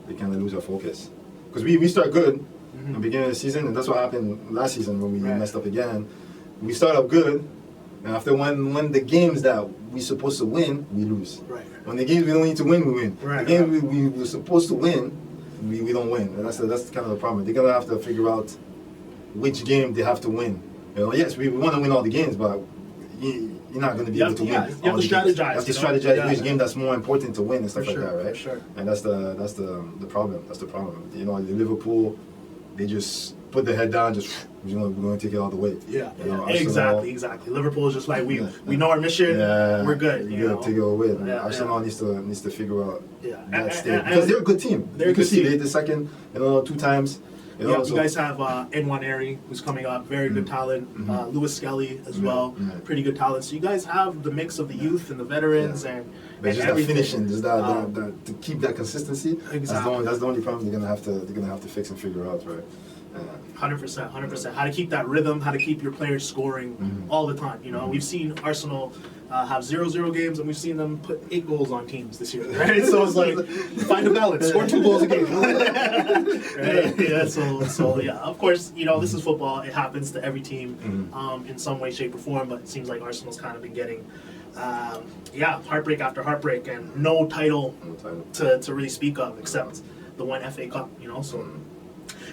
we kind of lose our focus. Because we start good in the beginning of the season, and that's what happened last season when we messed up again. We start up good, and after when the games that we're supposed to win, we lose. Right. When the games we don't need to win, we win. Right, the game we were supposed to win, we don't win. And that's kind of the problem. They're going to have to figure out which game they have to win. Yes, we want to win all the games, but you're not going to be able to win. You have to strategize. You have to strategize which game that's more important to win and stuff like that, right? Sure. And that's the problem. That's the problem. The Liverpool, they just put their head down, just we're going to take it all the way. Yeah. Arsenal, Exactly. Liverpool is just like we know our mission. We're good. You got to take it all the way. Arsenal needs to figure out that state because they're a good team. They're a good team. They're the second, 2 times. You guys have Nwaneri, who's coming up, very good talent. Lewis Skelly as well, pretty good talent. So you guys have the mix of the youth and the veterans and just everything. that finishing, just that to keep that consistency. Exactly. That's the only problem they're gonna have to fix and figure out, right? 100%. How to keep that rhythm, how to keep your players scoring all the time. We've seen Arsenal have 0-0 games, and we've seen them put 8 goals on teams this year, right? So it's like, find a balance, score 2 goals a game. Right? Yeah, so yeah, of course, this is football. It happens to every team in some way, shape, or form, but it seems like Arsenal's kind of been getting, heartbreak after heartbreak, and no title to really speak of, except the one FA Cup, so...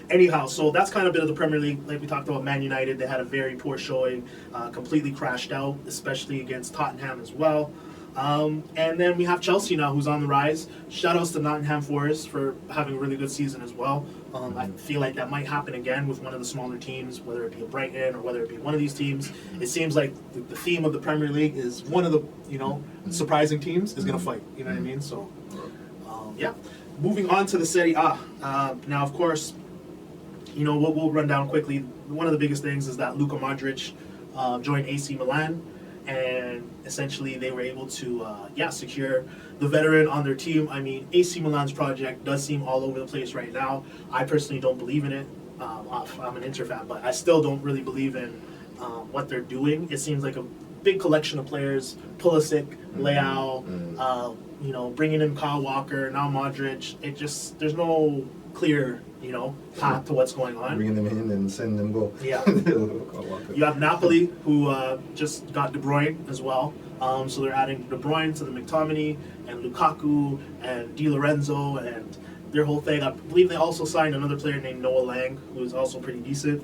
Anyhow, so that's kind of a bit of the Premier League. Like we talked about, Man United, they had a very poor showing, completely crashed out, especially against Tottenham as well. And then we have Chelsea now, who's on the rise. Shout outs to Nottingham Forest for having a really good season as well. I feel like that might happen again with one of the smaller teams, whether it be a Brighton or whether it be one of these teams. It seems like the theme of the Premier League is one of the surprising teams is going to fight. You know what I mean? So, yeah. Moving on to the Serie A. Now, of course, we'll run down quickly. One of the biggest things is that Luka Modric joined AC Milan, and essentially they were able to secure the veteran on their team. I mean, AC Milan's project does seem all over the place right now. I personally don't believe in it. I'm an Inter fan, but I still don't really believe in what they're doing. It seems like a big collection of players: Pulisic, Leao, bringing in Kyle Walker, now Modric. There's no clear path to what's going on. Bringing them in and sending them go. Yeah. You have Napoli, who just got De Bruyne as well. So they're adding De Bruyne to the McTominay and Lukaku and Di Lorenzo and their whole thing. I believe they also signed another player named Noah Lang, who is also pretty decent.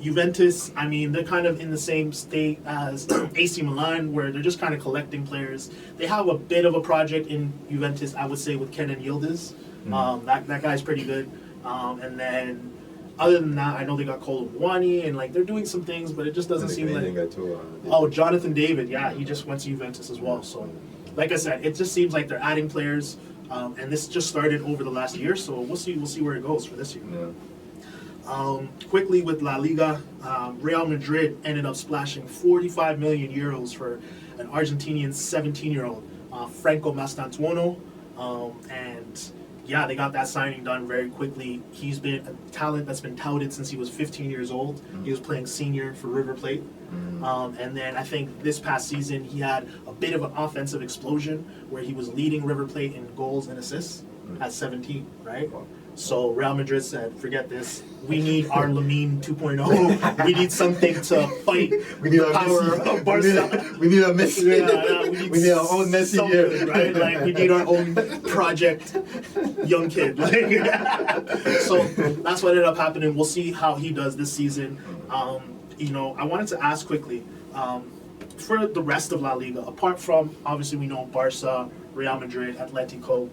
Juventus, I mean, they're kind of in the same state as AC Milan, where they're just kind of collecting players. They have a bit of a project in Juventus, I would say, with Kenan Yildiz. That guy's pretty good. And then, other than that, I know they got Kolo Muani, and they're doing some things, but it just doesn't seem like. Jonathan David, yeah, he just went to Juventus as well. So, like I said, it just seems like they're adding players, and this just started over the last year. So we'll see where it goes for this year. Yeah. Quickly with La Liga, Real Madrid ended up splashing 45 million euros for an Argentinian 17-year-old, Franco Mastantuono, and yeah, they got that signing done very quickly. He's been a talent that's been touted since he was 15 years old. He was playing senior for River Plate. And then I think this past season he had a bit of an offensive explosion where he was leading River Plate in goals and assists at 17, right? So Real Madrid said, forget this. We need our Lamine 2.0. We need something to fight we need the power of Barca. We need a Messi. We need our own Messi here. Right? We need our own project young kid. So that's what ended up happening. We'll see how he does this season. I wanted to ask quickly, for the rest of La Liga, apart from, obviously we know Barca, Real Madrid, Atletico,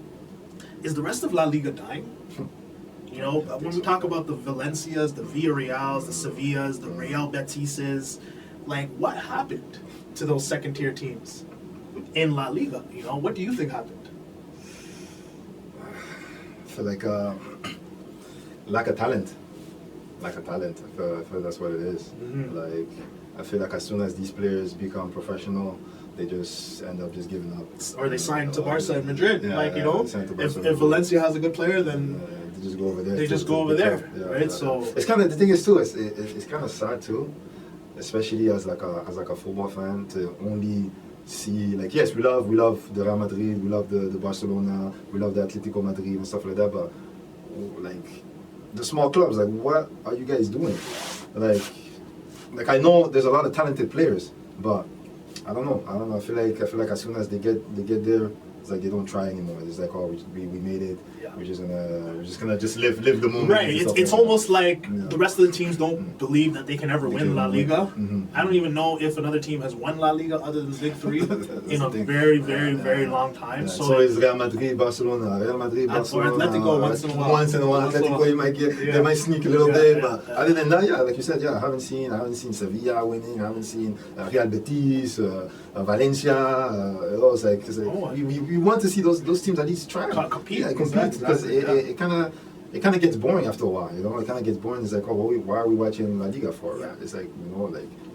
is the rest of La Liga dying? When we talk about the Valencias, the Villarreals, the Sevillas, the Real Betises, what happened to those second-tier teams in La Liga? What do you think happened? I feel like lack of talent. I feel that's what it is. I feel like as soon as these players become professional, they just end up just giving up. Or they sign to Barca and Madrid. If Valencia has a good player, then they just go over there. They just go over there, right? So it's kind of the thing is too. It's kind of sad too, especially as a football fan to only see yes, we love the Real Madrid, we love the Barcelona, we love the Atletico Madrid and stuff like that, but the small clubs, what are you guys doing? I know there's a lot of talented players, but I don't know. I feel like as soon as they get there, it's they don't try anymore. It's we made it. Yeah. We're just gonna live the moment. Right. It's almost like the rest of the teams don't believe that they can ever win La Liga. I don't even know if another team has won La Liga other than the big three in a very, very, very long time. Yeah. So it's Real Madrid, Barcelona, or Atletico once in a while. Atletico, they might sneak a little bit, but other than that, like you said, I haven't seen Sevilla winning. I haven't seen Real Betis, Valencia. We want to see those teams at least try to compete because it kind of gets boring after a while. It kind of gets boring. It's why are we watching La Liga for? Right? It's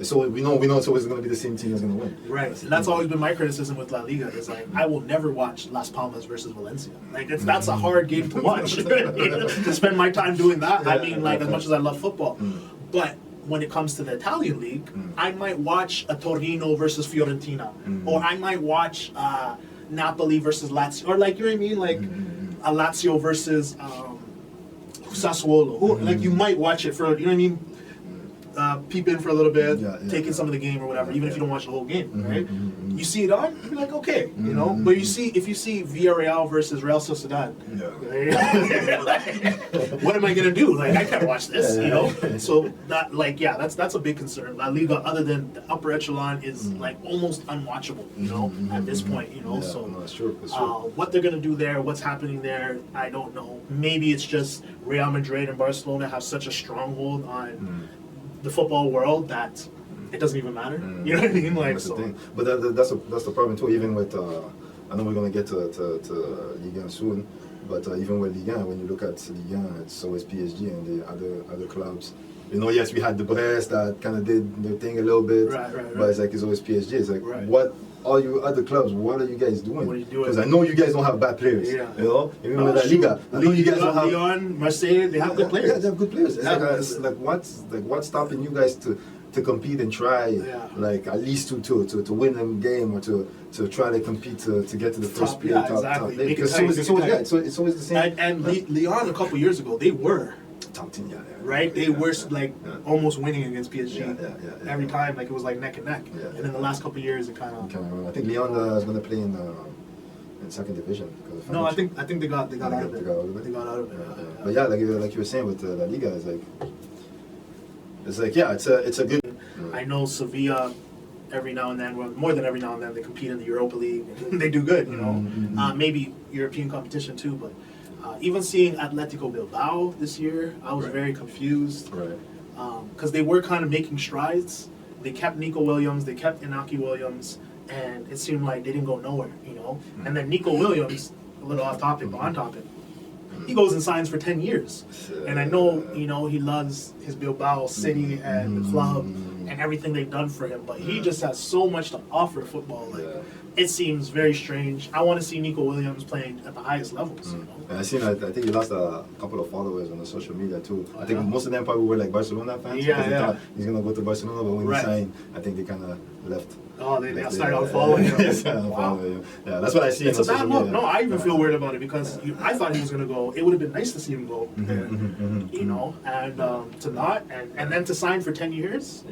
so we know it's always going to be the same team that's going to win. Right. And that's always been my criticism with La Liga. Is I will never watch Las Palmas versus Valencia. That's a hard game to watch. To spend my time doing that. As much as I love football, but when it comes to the Italian league, I might watch a Torino versus Fiorentina, or I might watch Napoli versus Lazio, or you know what I mean, a Lazio versus Sassuolo. You might watch it for, you know what I mean, peep in for a little bit, Yeah, yeah, take in some of the game or whatever, even if you don't watch the whole game, right? mhm. You see it on, you're like, okay, you know. But if you see Villarreal versus Real Sociedad, like, what am I gonna do? Like, I can't watch this, you know. So that, like, yeah, that's a big concern. La Liga, other than the upper echelon, is like almost unwatchable, you know, at this point, you know. Yeah, So no, it's true. It's true. what they're gonna do there, what's happening there, I don't know. Maybe it's just Real Madrid and Barcelona have such a stronghold on the football world that it doesn't even matter. You know what I mean? Like, That's so. the thing. But that's the problem too. Even with I know we're gonna get to Ligue 1 soon, but even with Ligue 1, when you look at Ligue 1, it's always PSG and the other clubs. You know, yes, we had the Brest that kind of did their thing a little bit, but it's like it's always PSG. It's like what all you other clubs, what are you guys doing? What are you doing? Because I know you guys don't have bad players. Yeah. You know, even with La Liga, I know you guys don't have. Lyon, Marseille, they have good players. Yeah, they have good players. It's like what's stopping you guys to compete and try like at least to win a game or to try to compete to get to the first play, top play. Because it's always the same. And Lyon a couple years ago, they were top 10, right? They were like almost winning against PSG every time. Like it was like neck and neck. Yeah. And then the last couple of years, it kind of. I think Lyon is going to play in second division. No, I think they got out of it. They got out of it. But yeah, like you were saying with La Liga, it's like yeah, it's a good. I know Sevilla. Every now and then, well, more than every now and then, they compete in the Europa League. They do good, you know. Maybe European competition too, but even seeing Atletico Bilbao this year, I was very confused. Right. Because they were kind of making strides. They kept Nico Williams, they kept Inaki Williams, and it seemed like they didn't go nowhere, you know. And then Nico Williams, a little off topic, but on topic, he goes and signs for 10 years. And I know, you know, he loves his Bilbao city and the club and everything they've done for him, but he just has so much to offer football. Like, it seems very strange. I want to see Nico Williams playing at the highest levels. You know? And I think he lost a couple of followers on the social media too. I think most of them probably were like Barcelona fans. They thought he's gonna go to Barcelona, but when he signed, I think they kind of left. Oh, they started out following him. Yeah, that's what I see. It's a bad look. No, I even feel weird about it because I thought he was gonna go. It would have been nice to see him go, you know, and to not, and then to sign for 10 years.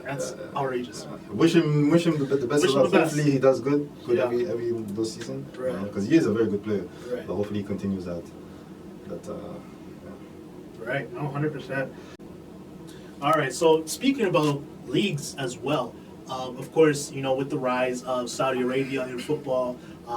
That's outrageous. Wish him the best of luck. Hopefully he does good every those season. Because he is a very good player. But hopefully he continues that. Right. No, 100%. All right. So speaking about leagues as well. Of course, you know, with the rise of Saudi Arabia in football,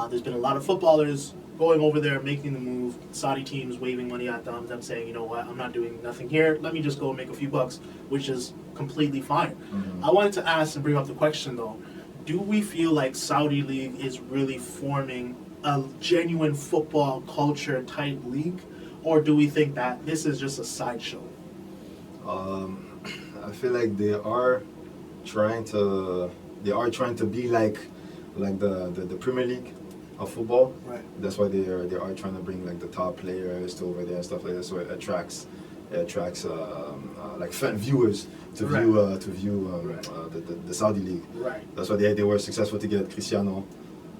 there's been a lot of footballers going over there, making the move, Saudi teams waving money at them saying, you know what, I'm not doing nothing here, let me just go make a few bucks, which is completely fine. I wanted to ask and bring up the question though, do we feel like Saudi League is really forming a genuine football culture type league, or do we think that this is just a sideshow? I feel like they are trying to be like the Premier League of football. Right. That's why they are trying to bring like the top players to over there and stuff like that. So it attracts like fan viewers to view the Saudi League. Right. That's why they were successful to get Cristiano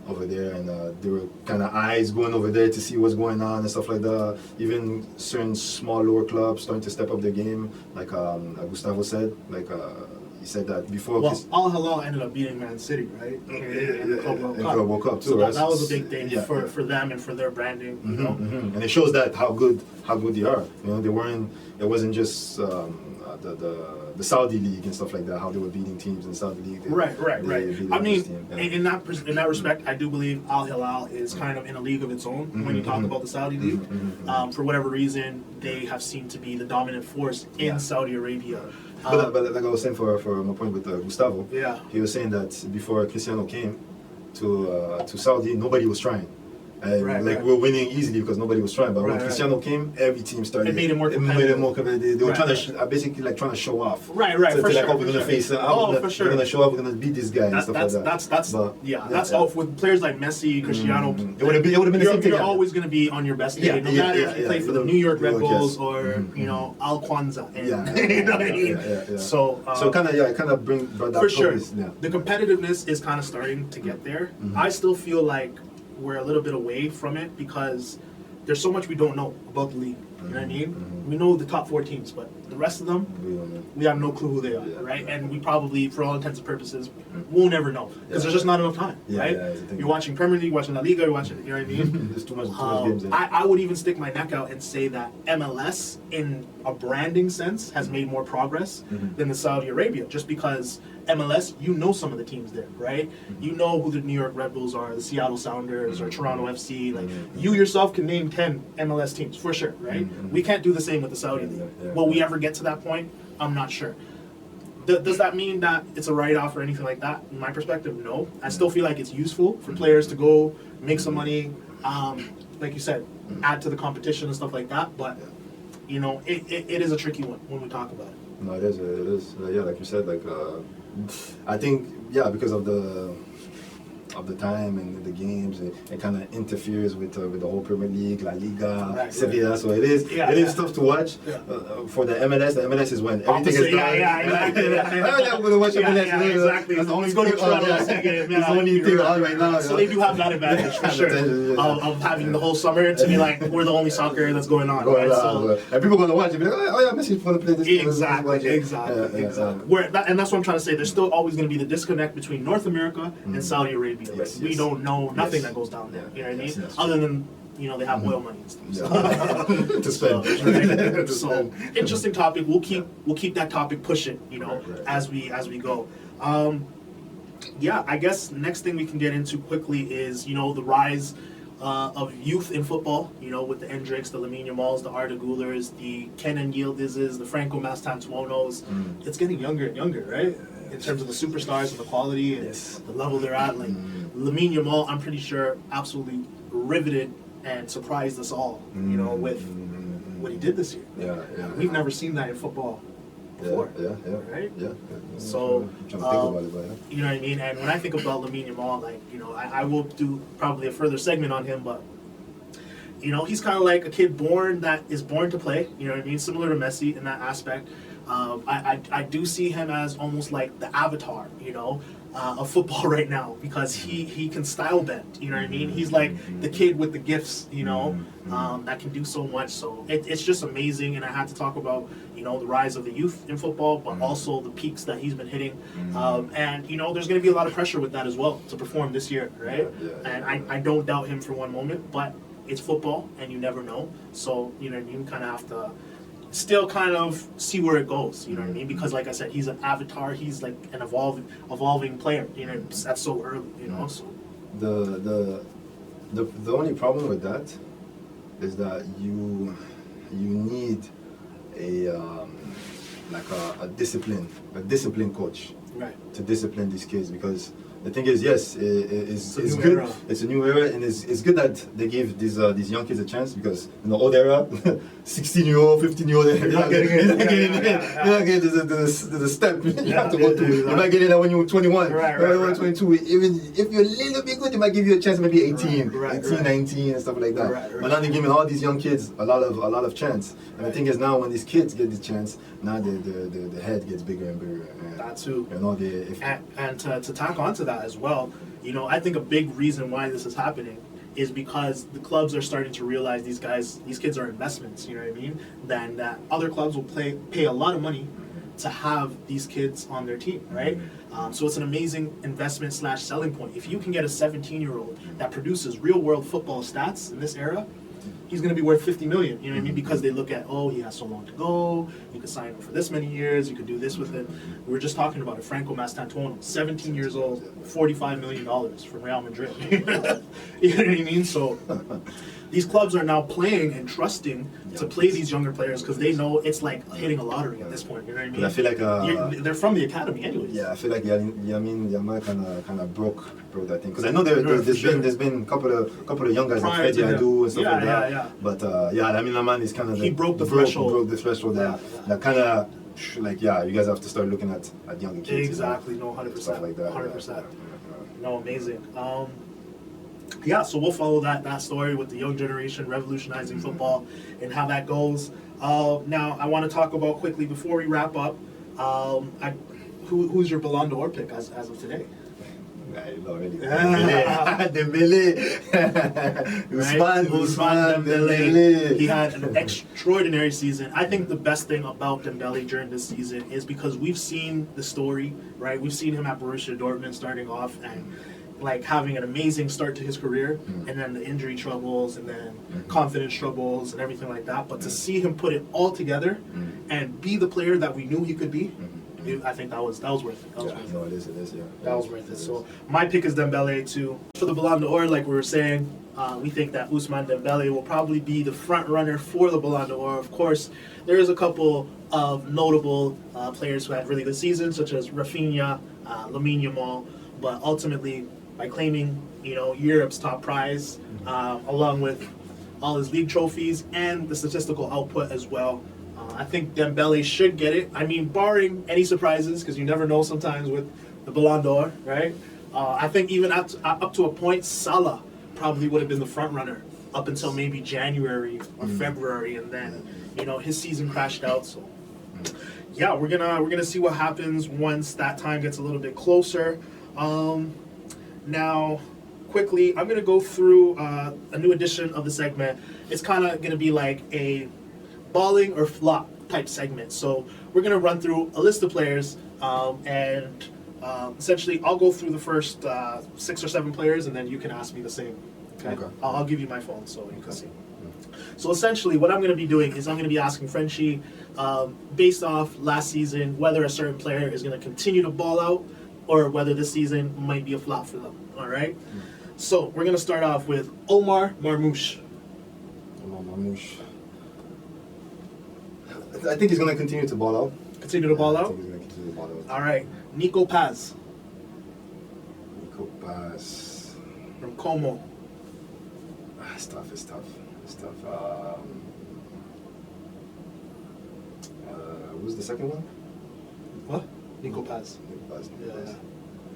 over there, and there were kind of eyes going over there to see what's going on and stuff like that. Even certain small lower clubs starting to step up their game, like Gustavo said, like. He said that before. Well, Al Hilal ended up beating Man City, right? In the Club World Cup. Too, so right? that was a big thing for them and for their branding. You know? And it shows that how good they are. You know, they weren't. It wasn't just the Saudi League and stuff like that. How they were beating teams in the Saudi League. Right. I mean, in that respect, I do believe Al Hilal is kind of in a league of its own when you talk about the Saudi League. For whatever reason, they have seemed to be the dominant force in Saudi Arabia. But like I was saying for my point with Gustavo, he was saying that before Cristiano came to Saudi, nobody was trying. We're winning easily because nobody was trying. But when Cristiano came, every team started. It made it more competitive. They were trying to basically trying to show off. Right. So For sure. We're gonna face. For sure. We're gonna show up. We're gonna beat this guy and stuff like that. That's all with players like Messi, Cristiano. It would have been the same thing. You're always gonna be on your best day, no matter if you play for the New York Red Bulls or you know Al Kwanzaa. You know what I mean? So kind of brought that for sure. The competitiveness is kind of starting to get there. I still feel like we're a little bit away from it because there's so much we don't know about the league. You know what I mean? We know the top 4 teams, but the rest of them, we have no clue who they are, right? And we probably, for all intents and purposes, won't ever know because there's just not enough time, right? You're watching Premier League, watching La Liga, you're watching, you know what I mean? There's too much games. I would even stick my neck out and say that MLS, in a branding sense, has made more progress than the Saudi Arabia, just because MLS, you know some of the teams there, right? You know who the New York Red Bulls are, the Seattle Sounders, or Toronto FC. Like, you yourself can name 10 MLS teams, for sure, right? We can't do the same with the Saudi League. Will we ever get to that point? I'm not sure. Does that mean that it's a write-off or anything like that? In my perspective, no. I still feel like it's useful for players to go make some money, like you said, add to the competition and stuff like that. But, you know, it is a tricky one when we talk about it. No, it is. Yeah, like you said, I think, because of the time and the games, it kind of interferes with the whole Premier League, La Liga, Sevilla. So it is tough to watch. For the MLS. The MLS is when everything is done. I'm going to watch MLS. Exactly. That's the only Let's go to Toronto. It's the only thing on right now. So they do have that advantage for sure of having the whole summer to be like, we're the only soccer that's going on. Right? And people are going to watch it. Be like, oh yeah, Messi's going to play this. Exactly. And that's what I'm trying to say. There's still always going to be the disconnect between North America and Saudi Arabia. We don't know nothing that goes down there. You know what I mean? Other than, you know, they have oil money and stuff. To spend. So interesting topic. We'll keep that topic pushing, you know, as we go. I guess next thing we can get into quickly is, you know, the rise of youth in football, you know, with the Endricks, the Lamine Yamals, the Arda Gulers, the Kenan Yildizes, the Franco Mastantuonos. It's getting younger and younger, right? In terms of the superstars and the quality and the level they're at. Like Lamine Yamal, I'm pretty sure absolutely riveted and surprised us all, you know, with what he did this year. We've never seen that in football before. Right? So, I'm trying to think about it, but you know what I mean? And when I think about Lamine Yamal, like, you know, I will do probably a further segment on him, but, you know, he's kind of like a kid that is born to play, you know what I mean? Similar to Messi in that aspect. I do see him as almost like the avatar, you know, of football right now, because he can style bend, you know what I mean? He's like the kid with the gifts, you know, that can do so much. So it's just amazing. And I had to talk about, you know, the rise of the youth in football, but also the peaks that he's been hitting. And, you know, there's going to be a lot of pressure with that as well to perform this year, right? And I don't doubt him for one moment, but it's football and you never know. So, you know, you kind of have to still kind of see where it goes, you know what I mean? Because like I said, he's an avatar, he's like an evolving player, you know, that's so early, you know. So the only problem with that is that you need a disciplined coach to discipline these kids, because the thing is, yes, it's good. Era. It's a new era, and it's good that they give these young kids a chance, because in the old era, 16-year-old, 15-year-old, they're not getting in. There's a step you have to go through. You might get in there when you're 21, 22. Even if you're a little bit good, they might give you a chance, maybe 18, 19, and stuff like that. But now they're giving all these young kids a lot of chance. And the thing is, now when these kids get the chance, now the head gets bigger and bigger. That too. You know, and to tack onto that as well, you know, I think a big reason why this is happening is because the clubs are starting to realize these kids are investments, you know what I mean? Then that other clubs will pay a lot of money to have these kids on their team, right? So it's an amazing investment / selling point. If you can get a 17-year-old that produces real world football stats in this era, he's going to be worth 50 million, you know what I mean? Because they look at, he has so long to go, you could sign him for this many years, you could do this with him. We were just talking about it, Franco Mastantuono, 17 years old, $45 million from Real Madrid. You know what I mean? So these clubs are now playing and trusting to play these younger players, because they know it's like hitting a lottery at this point, you know what I mean? I feel like they're from the academy anyways. Yeah, I feel like Yamal kind of broke that thing, because I know there's been a couple of young guys like Freddy Adu and stuff like that. But Lamine Yamal is kind of he broke the threshold. Broke the threshold. That kind of like you guys have to start looking at younger kids. Exactly. No, 100%. Stuff like that. 100%. No, amazing. So we'll follow that story with the young generation revolutionizing football and how that goes. Now, I want to talk about quickly before we wrap up. Who's your Ballon d'Or pick as of today? already. Dembele. Ousmane Dembele. He had an extraordinary season. I think the best thing about Dembele during this season is because we've seen the story, right? We've seen him at Borussia Dortmund starting off and like having an amazing start to his career, and then the injury troubles, and then confidence troubles, and everything like that. But to see him put it all together and be the player that we knew he could be, I think that was worth it. It is, yeah. That was worth it. So my pick is Dembele too. For the Ballon d'Or, like we were saying, we think that Ousmane Dembele will probably be the front runner for the Ballon d'Or. Of course, there is a couple of notable players who had really good seasons, such as Rafinha, Lamine Yamal, but ultimately, by claiming, Europe's top prize, along with all his league trophies and the statistical output as well, I think Dembele should get it. I mean, barring any surprises, because you never know sometimes with the Ballon d'Or, right? I think even up to a point, Salah probably would have been the front runner up until maybe January or February, and then his season crashed out. So yeah, we're gonna see what happens once that time gets a little bit closer. Now, quickly, I'm going to go through a new edition of the segment. It's kind of going to be like a balling or flop type segment. So we're going to run through a list of players, and essentially I'll go through the first 6 or 7 players, and then you can ask me the same. Okay? I'll give you my phone so you can see. So essentially what I'm going to be doing is I'm going to be asking Frenchie, based off last season, whether a certain player is going to continue to ball out, or whether this season might be a flop for them. All right? So we're going to start off with Omar Marmoush. I think he's going to continue to ball out. Continue to ball out? I think he's going to continue to ball out. All right. Nico Paz. From Como. It's tough. Who's the second one? What? Nico Paz. Yeah.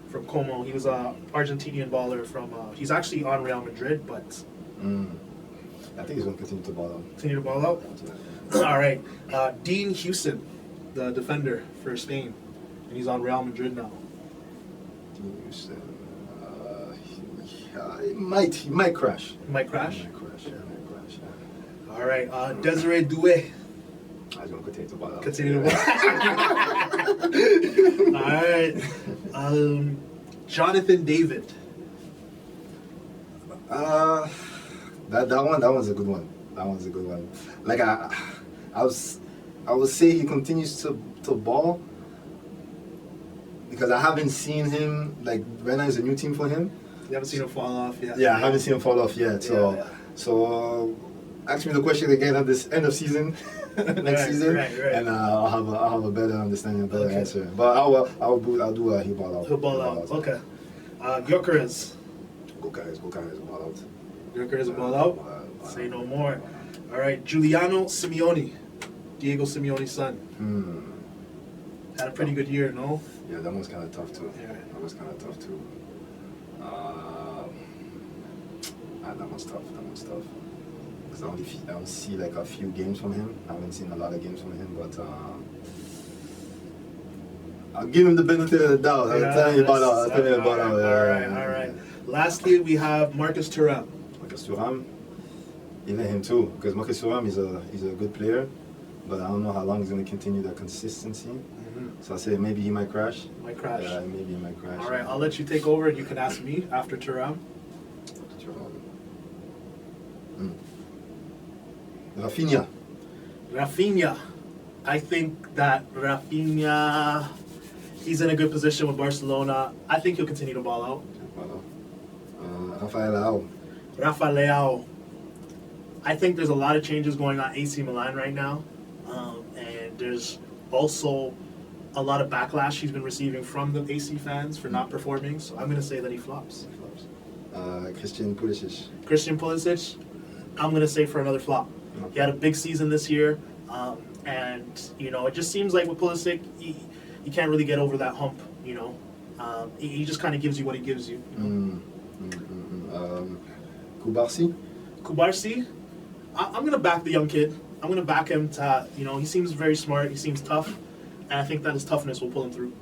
From Como. He was an Argentinian baller from, he's actually on Real Madrid, but... I think he's going to continue to ball out. Continue to ball out? All right. Dean Houston, the defender for Spain. And he's on Real Madrid now. Dean Houston. He might crash. He might crash? He might crash, yeah. All right. Desiree Doué. I was going to continue to ball out. Continue to ball out. All right. Jonathan David. That one's a good one. Like I would say he continues to ball because I haven't seen him, like right now is a new team for him. You haven't seen him fall off yet. Yeah, I haven't seen him fall off yet. So ask me the question again at this end of season, next season, and I'll have a better understanding, a better answer. But I'll do he ball out. He'll ball out. Okay. Gyökeres. Gyökeres ball out. Gyökeres ball out. Say no more. All right. Giuliano Simeone. Diego Simeone's son. Had a pretty good year, no? Yeah, that one's kind of tough too. Yeah. That one's kind of tough too. That one's tough. Because I don't see like a few games from him. I haven't seen a lot of games from him, but I'll give him the benefit of the doubt. I'll tell you about that. All right. Lastly, we have Marcus Thuram. Even him too, because Marcus Thuram is a good player, but I don't know how long he's going to continue that consistency. So I say maybe he might crash. Yeah, maybe he might crash. All right, I'll let you take over, and you can ask me after Thuram. Rafinha. I think that Rafinha, he's in a good position with Barcelona. I think he'll continue to ball out. Rafael Leao. I think there's a lot of changes going on at AC Milan right now, and there's also a lot of backlash he's been receiving from the AC fans for not performing. So I'm going to say that he flops. Christian Pulisic, I'm going to say for another flop. Okay. He had a big season this year, and it just seems like with Pulisic, he can't really get over that hump. He just kind of gives you what he gives you. Kubarsi, I'm going to back the young kid. I'm going to back him to, he seems very smart. He seems tough. And I think that his toughness will pull him through.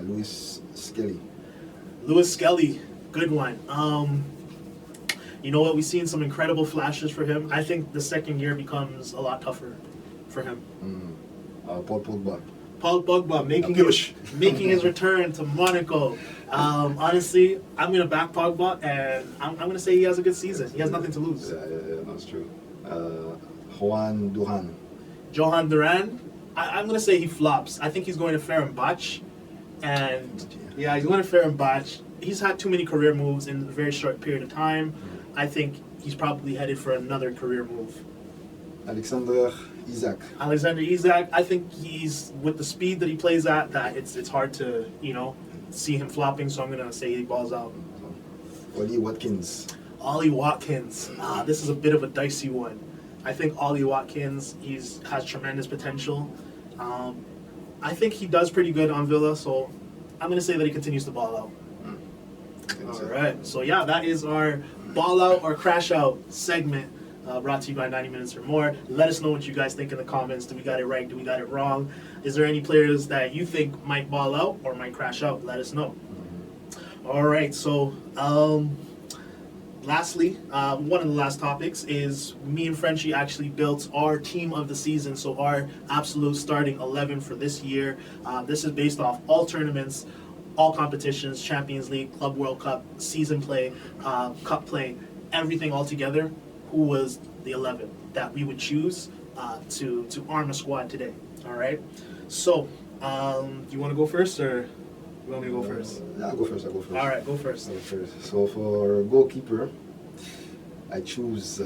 Luis Skelly. Lewis Skelly, good one. You know what? We've seen some incredible flashes for him. I think the second year becomes a lot tougher for him. Paul Pogba. Paul Pogba making his return to Monaco. Honestly, I'm gonna back Pogba, and I'm gonna say he has a good season. He has nothing to lose. Yeah, that's true. Johan Duran. Johan Duran, I'm gonna say he flops. I think he's going to Fenerbahce, and yeah, he's going to Fenerbahce. He's had too many career moves in a very short period of time. I think he's probably headed for another career move. Alexander Isak. Alexander Isak, I think he's with the speed that he plays at, that it's hard to see him flopping. So I'm gonna say he balls out. Ollie Watkins. Ollie Watkins. This is a bit of a dicey one. I think Ollie Watkins has tremendous potential. I think he does pretty good on Villa, so I'm gonna say that he continues to ball out. All right. So yeah, that is our ball out or crash out segment. Brought to you by 90 Minutes or More. Let us know what you guys think in the comments. Do we got it right? Do we got it wrong? Is there any players that you think might ball out or might crash out? Let us know. All right, so lastly, one of the last topics is me and Frenchie actually built our team of the season, so our absolute starting 11 for this year. This is based off all tournaments, all competitions, Champions League, Club World Cup, season play, cup play, everything all together. Who was the 11 that we would choose to arm a squad today? All right. So, do you want to go first, or you want me to go first? I'll go first. All right, go first. So for goalkeeper, I choose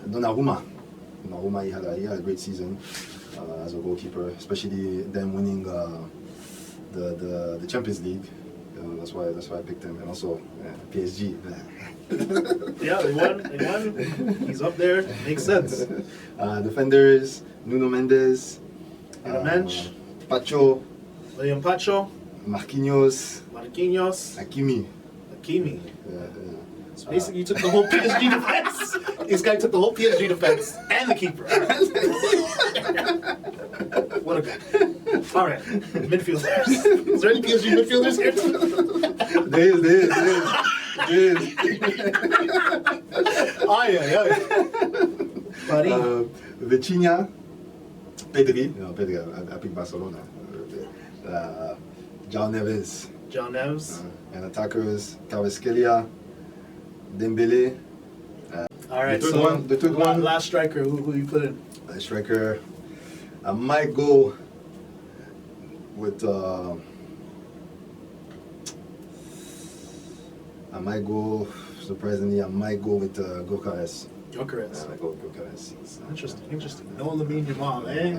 Donnarumma. Donnarumma, he had a great season as a goalkeeper, especially them winning the Champions League. That's why I picked him, and also PSG. Yeah, they won. He's up there. Makes sense. Defenders: Nuno Mendes, Pacho, William Pacho, Marquinhos, Hakimi. Yeah. So basically, you took the whole PSG defense. This guy took the whole PSG defense and the keeper. What a guy. All right, midfielders. Is there any PSG midfielders here? There is. Buddy. Vitinha, Pedri. I picked Barcelona. João Neves. And attackers: Kvaratskhelia, Dembele. All right, the third one. Last striker, who you put in? Striker, I might go with surprisingly, I might go with Gokares. Gyökeres. I go with Gokares. Interesting. No Lamine Yamal, eh?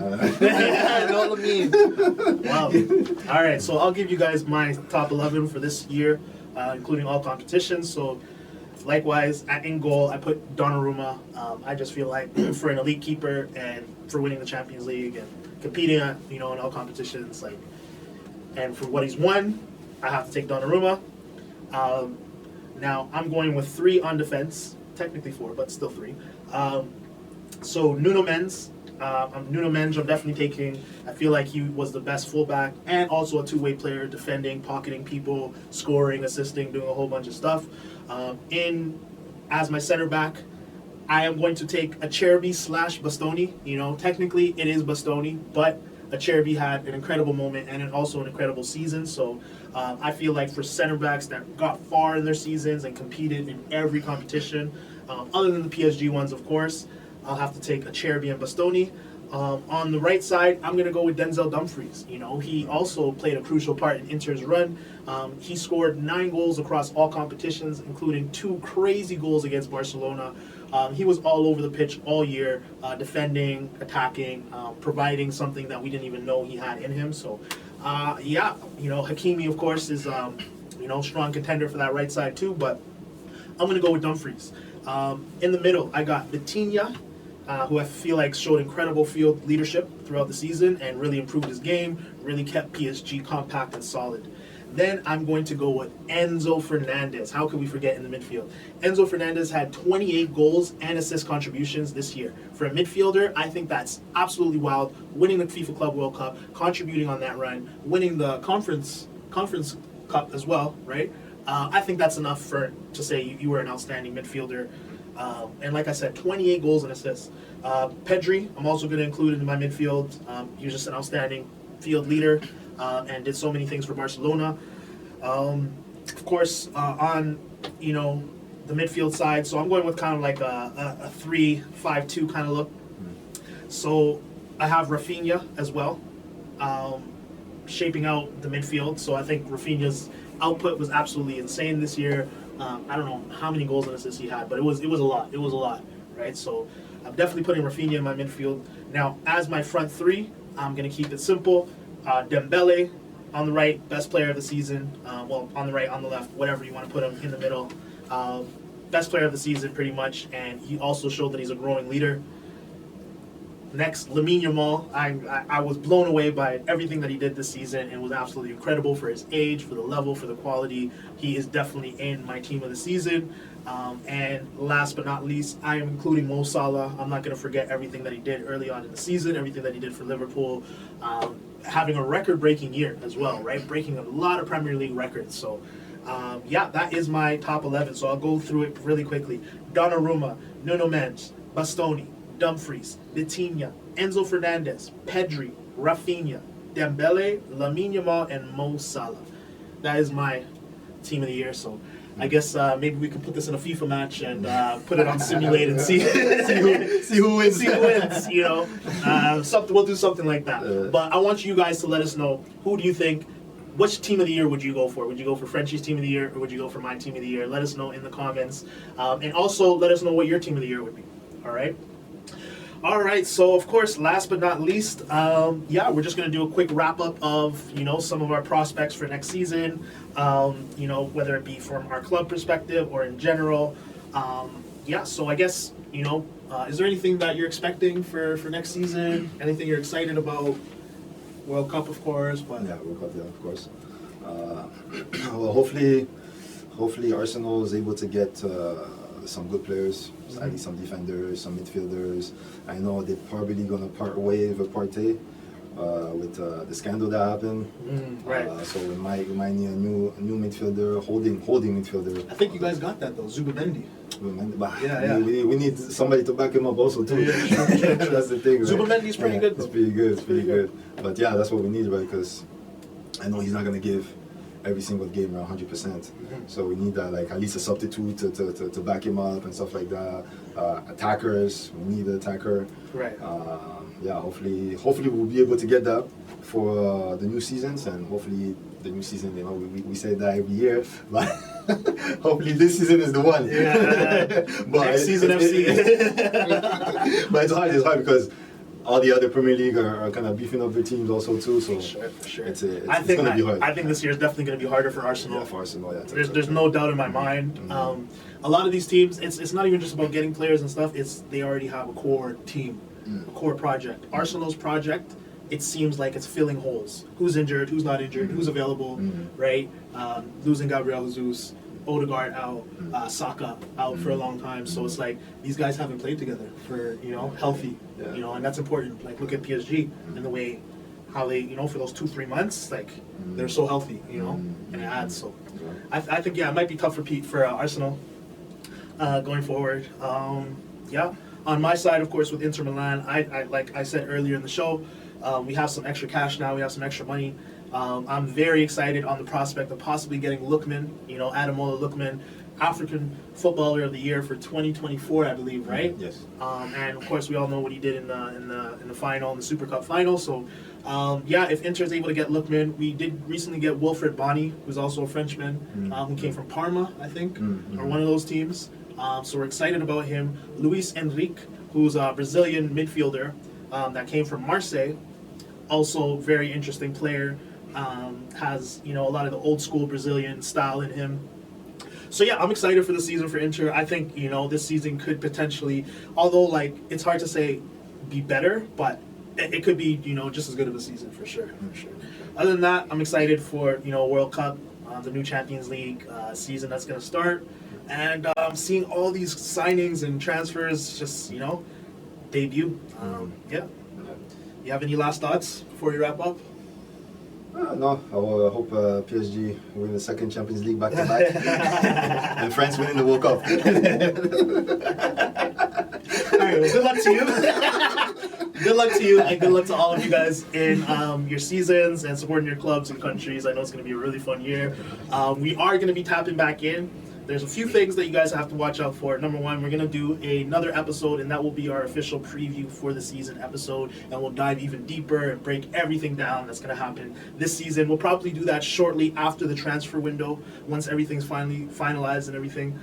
No Lamine. Wow. All right, so I'll give you guys my top 11 for this year, including all competitions. So, likewise, in goal, I put Donnarumma. I just feel like for an elite keeper and for winning the Champions League and competing at, in all competitions, and for what he's won, I have to take Donnarumma. Now I'm going with 3 on defense, technically 4, but still 3. So Nuno Mendes. I'm definitely taking. I feel like he was the best fullback and also a two-way player, defending, pocketing people, scoring, assisting, doing a whole bunch of stuff. As my center back, I am going to take Acerbi / Bastoni. Technically it is Bastoni, but Acerbi had an incredible moment and also an incredible season. So I feel like for center backs that got far in their seasons and competed in every competition, other than the PSG ones, of course, I'll have to take Acerbi and Bastoni. On the right side, I'm going to go with Denzel Dumfries. He also played a crucial part in Inter's run. He scored 9 goals across all competitions, including 2 crazy goals against Barcelona. He was all over the pitch all year, defending, attacking, providing something that we didn't even know he had in him. So, Hakimi, of course, is, strong contender for that right side too, but I'm going to go with Dumfries. In the middle, I got Vitinha, who I feel like showed incredible field leadership throughout the season and really improved his game, really kept PSG compact and solid. Then I'm going to go with Enzo Fernandez. How could we forget in the midfield? Enzo Fernandez had 28 goals and assist contributions this year. For a midfielder, I think that's absolutely wild. Winning the FIFA Club World Cup, contributing on that run, winning the Conference Cup as well, right? I think that's enough to say you were an outstanding midfielder. And like I said, 28 goals and assists. Pedri, I'm also going to include in my midfield. He was just an outstanding field leader and did so many things for Barcelona. Of course, on the midfield side, so I'm going with kind of like a 3-5-2 kind of look. So I have Rafinha as well, shaping out the midfield. So I think Rafinha's output was absolutely insane this year. I don't know how many goals and assists he had, but it was a lot. It was a lot, right? So I'm definitely putting Rafinha in my midfield. Now, as my front three, I'm going to keep it simple. Dembele on the right, best player of the season. Well, on the right, on the left, whatever you want to put him in the middle. Best player of the season, pretty much, and he also showed that he's a growing leader. Next, Lamine Yamal. I was blown away by everything that he did this season and was absolutely incredible for his age, for the level, for the quality. He is definitely in my team of the season. And last but not least, I am including Mo Salah. I'm not going to forget everything that he did early on in the season, everything that he did for Liverpool, having a record-breaking year as well, right? Breaking a lot of Premier League records. So, yeah, that is my top 11. So I'll go through it really quickly. Donnarumma, Nuno Mendes, Bastoni, Dumfries, Vitinha, Enzo Fernandez, Pedri, Rafinha, Dembele, Lamine Yamal, and Mo Salah. That is my team of the year. So I guess maybe we can put this in a FIFA match and put it on simulate and see who wins. See who wins. We'll do something like that. But I want you guys to let us know, who do you think? Which team of the year would you go for? Would you go for Frenchie's team of the year, or would you go for my team of the year? Let us know in the comments, and also let us know what your team of the year would be. All right, so of course, last but not least, we're just going to do a quick wrap-up of, some of our prospects for next season, whether it be from our club perspective or in general. So I guess, is there anything that you're expecting for next season? Anything you're excited about? World Cup, of course. But yeah, World Cup, yeah, of course. Well, hopefully Arsenal is able to get some good players, at least some defenders, some midfielders. I know they're probably going to part way with Partey with the scandal that happened. Right. So we might need a new midfielder, holding midfielder. I think you guys got that though, Zubimendi. But Yeah. We need somebody to back him up also too. Yeah. That's the thing. Right? Zubimendi's pretty good. It's pretty good. But yeah, that's what we need, right? Because I know he's not going to give every single game 100%. So we need like at least a substitute to back him up and stuff like that. Attackers, we need an attacker. Right. Hopefully we'll be able to get that for the new seasons, and hopefully the new season, we say that every year, but hopefully this season is the one. Yeah. But next season FC. But it's hard because all the other Premier League are kind of beefing up their teams also too. So for sure. It's going to be hard. I think this year is definitely going to be harder for Arsenal. Yeah, for Arsenal, yeah. There's no doubt in my mind. A lot of these teams, it's not even just about getting players and stuff. They already have a core team, a core project. Arsenal's project, it seems like it's filling holes. Who's injured? Who's not injured? Who's available? Right? Losing Gabriel Jesus, Odegaard out, Saka out for a long time. So it's like these guys haven't played together for healthy. And that's important. Like look at PSG and the way how they for those 2-3 months they're so healthy. And it adds. So I think it might be tough for Arsenal going forward. On my side, of course, with Inter Milan, I like I said earlier in the show, we have some extra cash now. We have some extra money. I'm very excited on the prospect of possibly getting Lookman, Ademola Lookman, African Footballer of the Year for 2024, I believe, right? Yes. And of course, we all know what he did in the final, in the Super Cup final. So, if Inter is able to get Lookman, we did recently get Wilfred Bony, who's also a Frenchman, who came from Parma, I think, or one of those teams. So we're excited about him. Luis Enrique, who's a Brazilian midfielder that came from Marseille, also very interesting player. Has a lot of the old school Brazilian style in him. So I'm excited for the season for Inter. I think this season could potentially, although it's hard to say, be better, but it could be just as good of a season for sure. Other than that, I'm excited for World Cup, the new Champions League season that's going to start, and seeing all these signings and transfers just debut. You have any last thoughts before you wrap up? No, I hope PSG win the second Champions League back to back, and France winning the World Cup. All right, well, good luck to you. Good luck to you, and good luck to all of you guys in your seasons and supporting your clubs and countries. I know it's going to be a really fun year. We are going to be tapping back in. There's a few things that you guys have to watch out for. Number one, we're going to do another episode, and that will be our official preview for the season episode, and we'll dive even deeper and break everything down that's going to happen this season. We'll probably do that shortly after the transfer window, once everything's finally finalized and everything.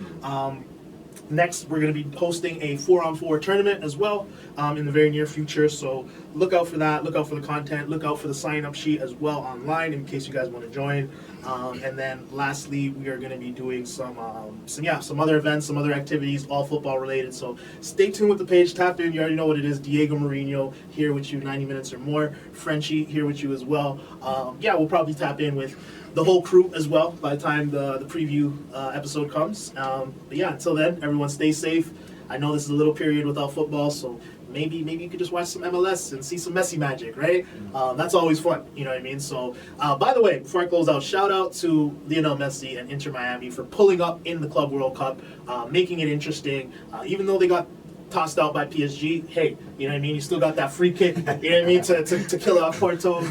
Next, we're going to be hosting a 4-on-4 tournament as well in the very near future. So look out for that. Look out for the content. Look out for the sign-up sheet as well online in case you guys want to join. And then lastly, we are going to be doing some other events, some other activities, all football related. So stay tuned with the page. Tap in. You already know what it is. Diego Mourinho here with you, 90 minutes or more. Frenchie here with you as well. We'll probably tap in with the whole crew as well by the time the preview episode comes. Until then, everyone stay safe. I know this is a little period without football, so maybe you could just watch some MLS and see some Messi magic, right? That's always fun, you know what I mean? So, by the way, before I close out, shout out to Lionel Messi and Inter Miami for pulling up in the Club World Cup, making it interesting, even though they got tossed out by PSG. Hey, you know what I mean? You still got that free kick, you know what I mean, to kill out Porto.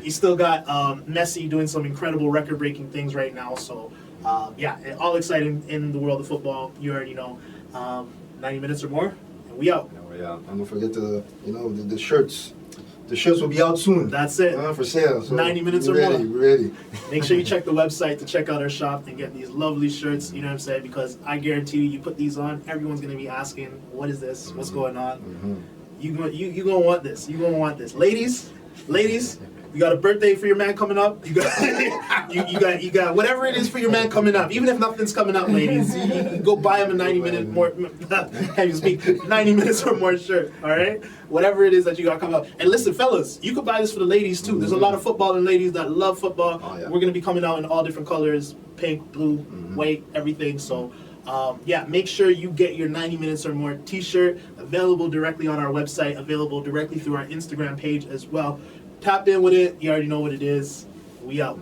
You still got Messi doing some incredible record-breaking things right now. So, all exciting in the world of football. You already know. 90 minutes or more, and we out. Yeah, and don't forget the shirts. The shirts will be out soon. That's it. For sale. So 90 minutes or more. We're ready. Make sure you check the website to check out our shop and get these lovely shirts, you know what I'm saying? Because I guarantee you put these on, everyone's going to be asking, what is this? What's going on? You going to want this. You're going to want this. Ladies, you got a birthday for your man coming up. You got you got whatever it is for your man coming up. Even if nothing's coming up, ladies, you go buy him a 90 minutes or more shirt. All right, whatever it is that you got coming up. And listen, fellas, you could buy this for the ladies too. There's a lot of football and ladies that love football. We're gonna be coming out in all different colors: pink, blue, white, everything. So. Make sure you get your 90 minutes or more t-shirt available directly on our website, available directly through our Instagram page as well. Tap in with it. You already know what it is. We out.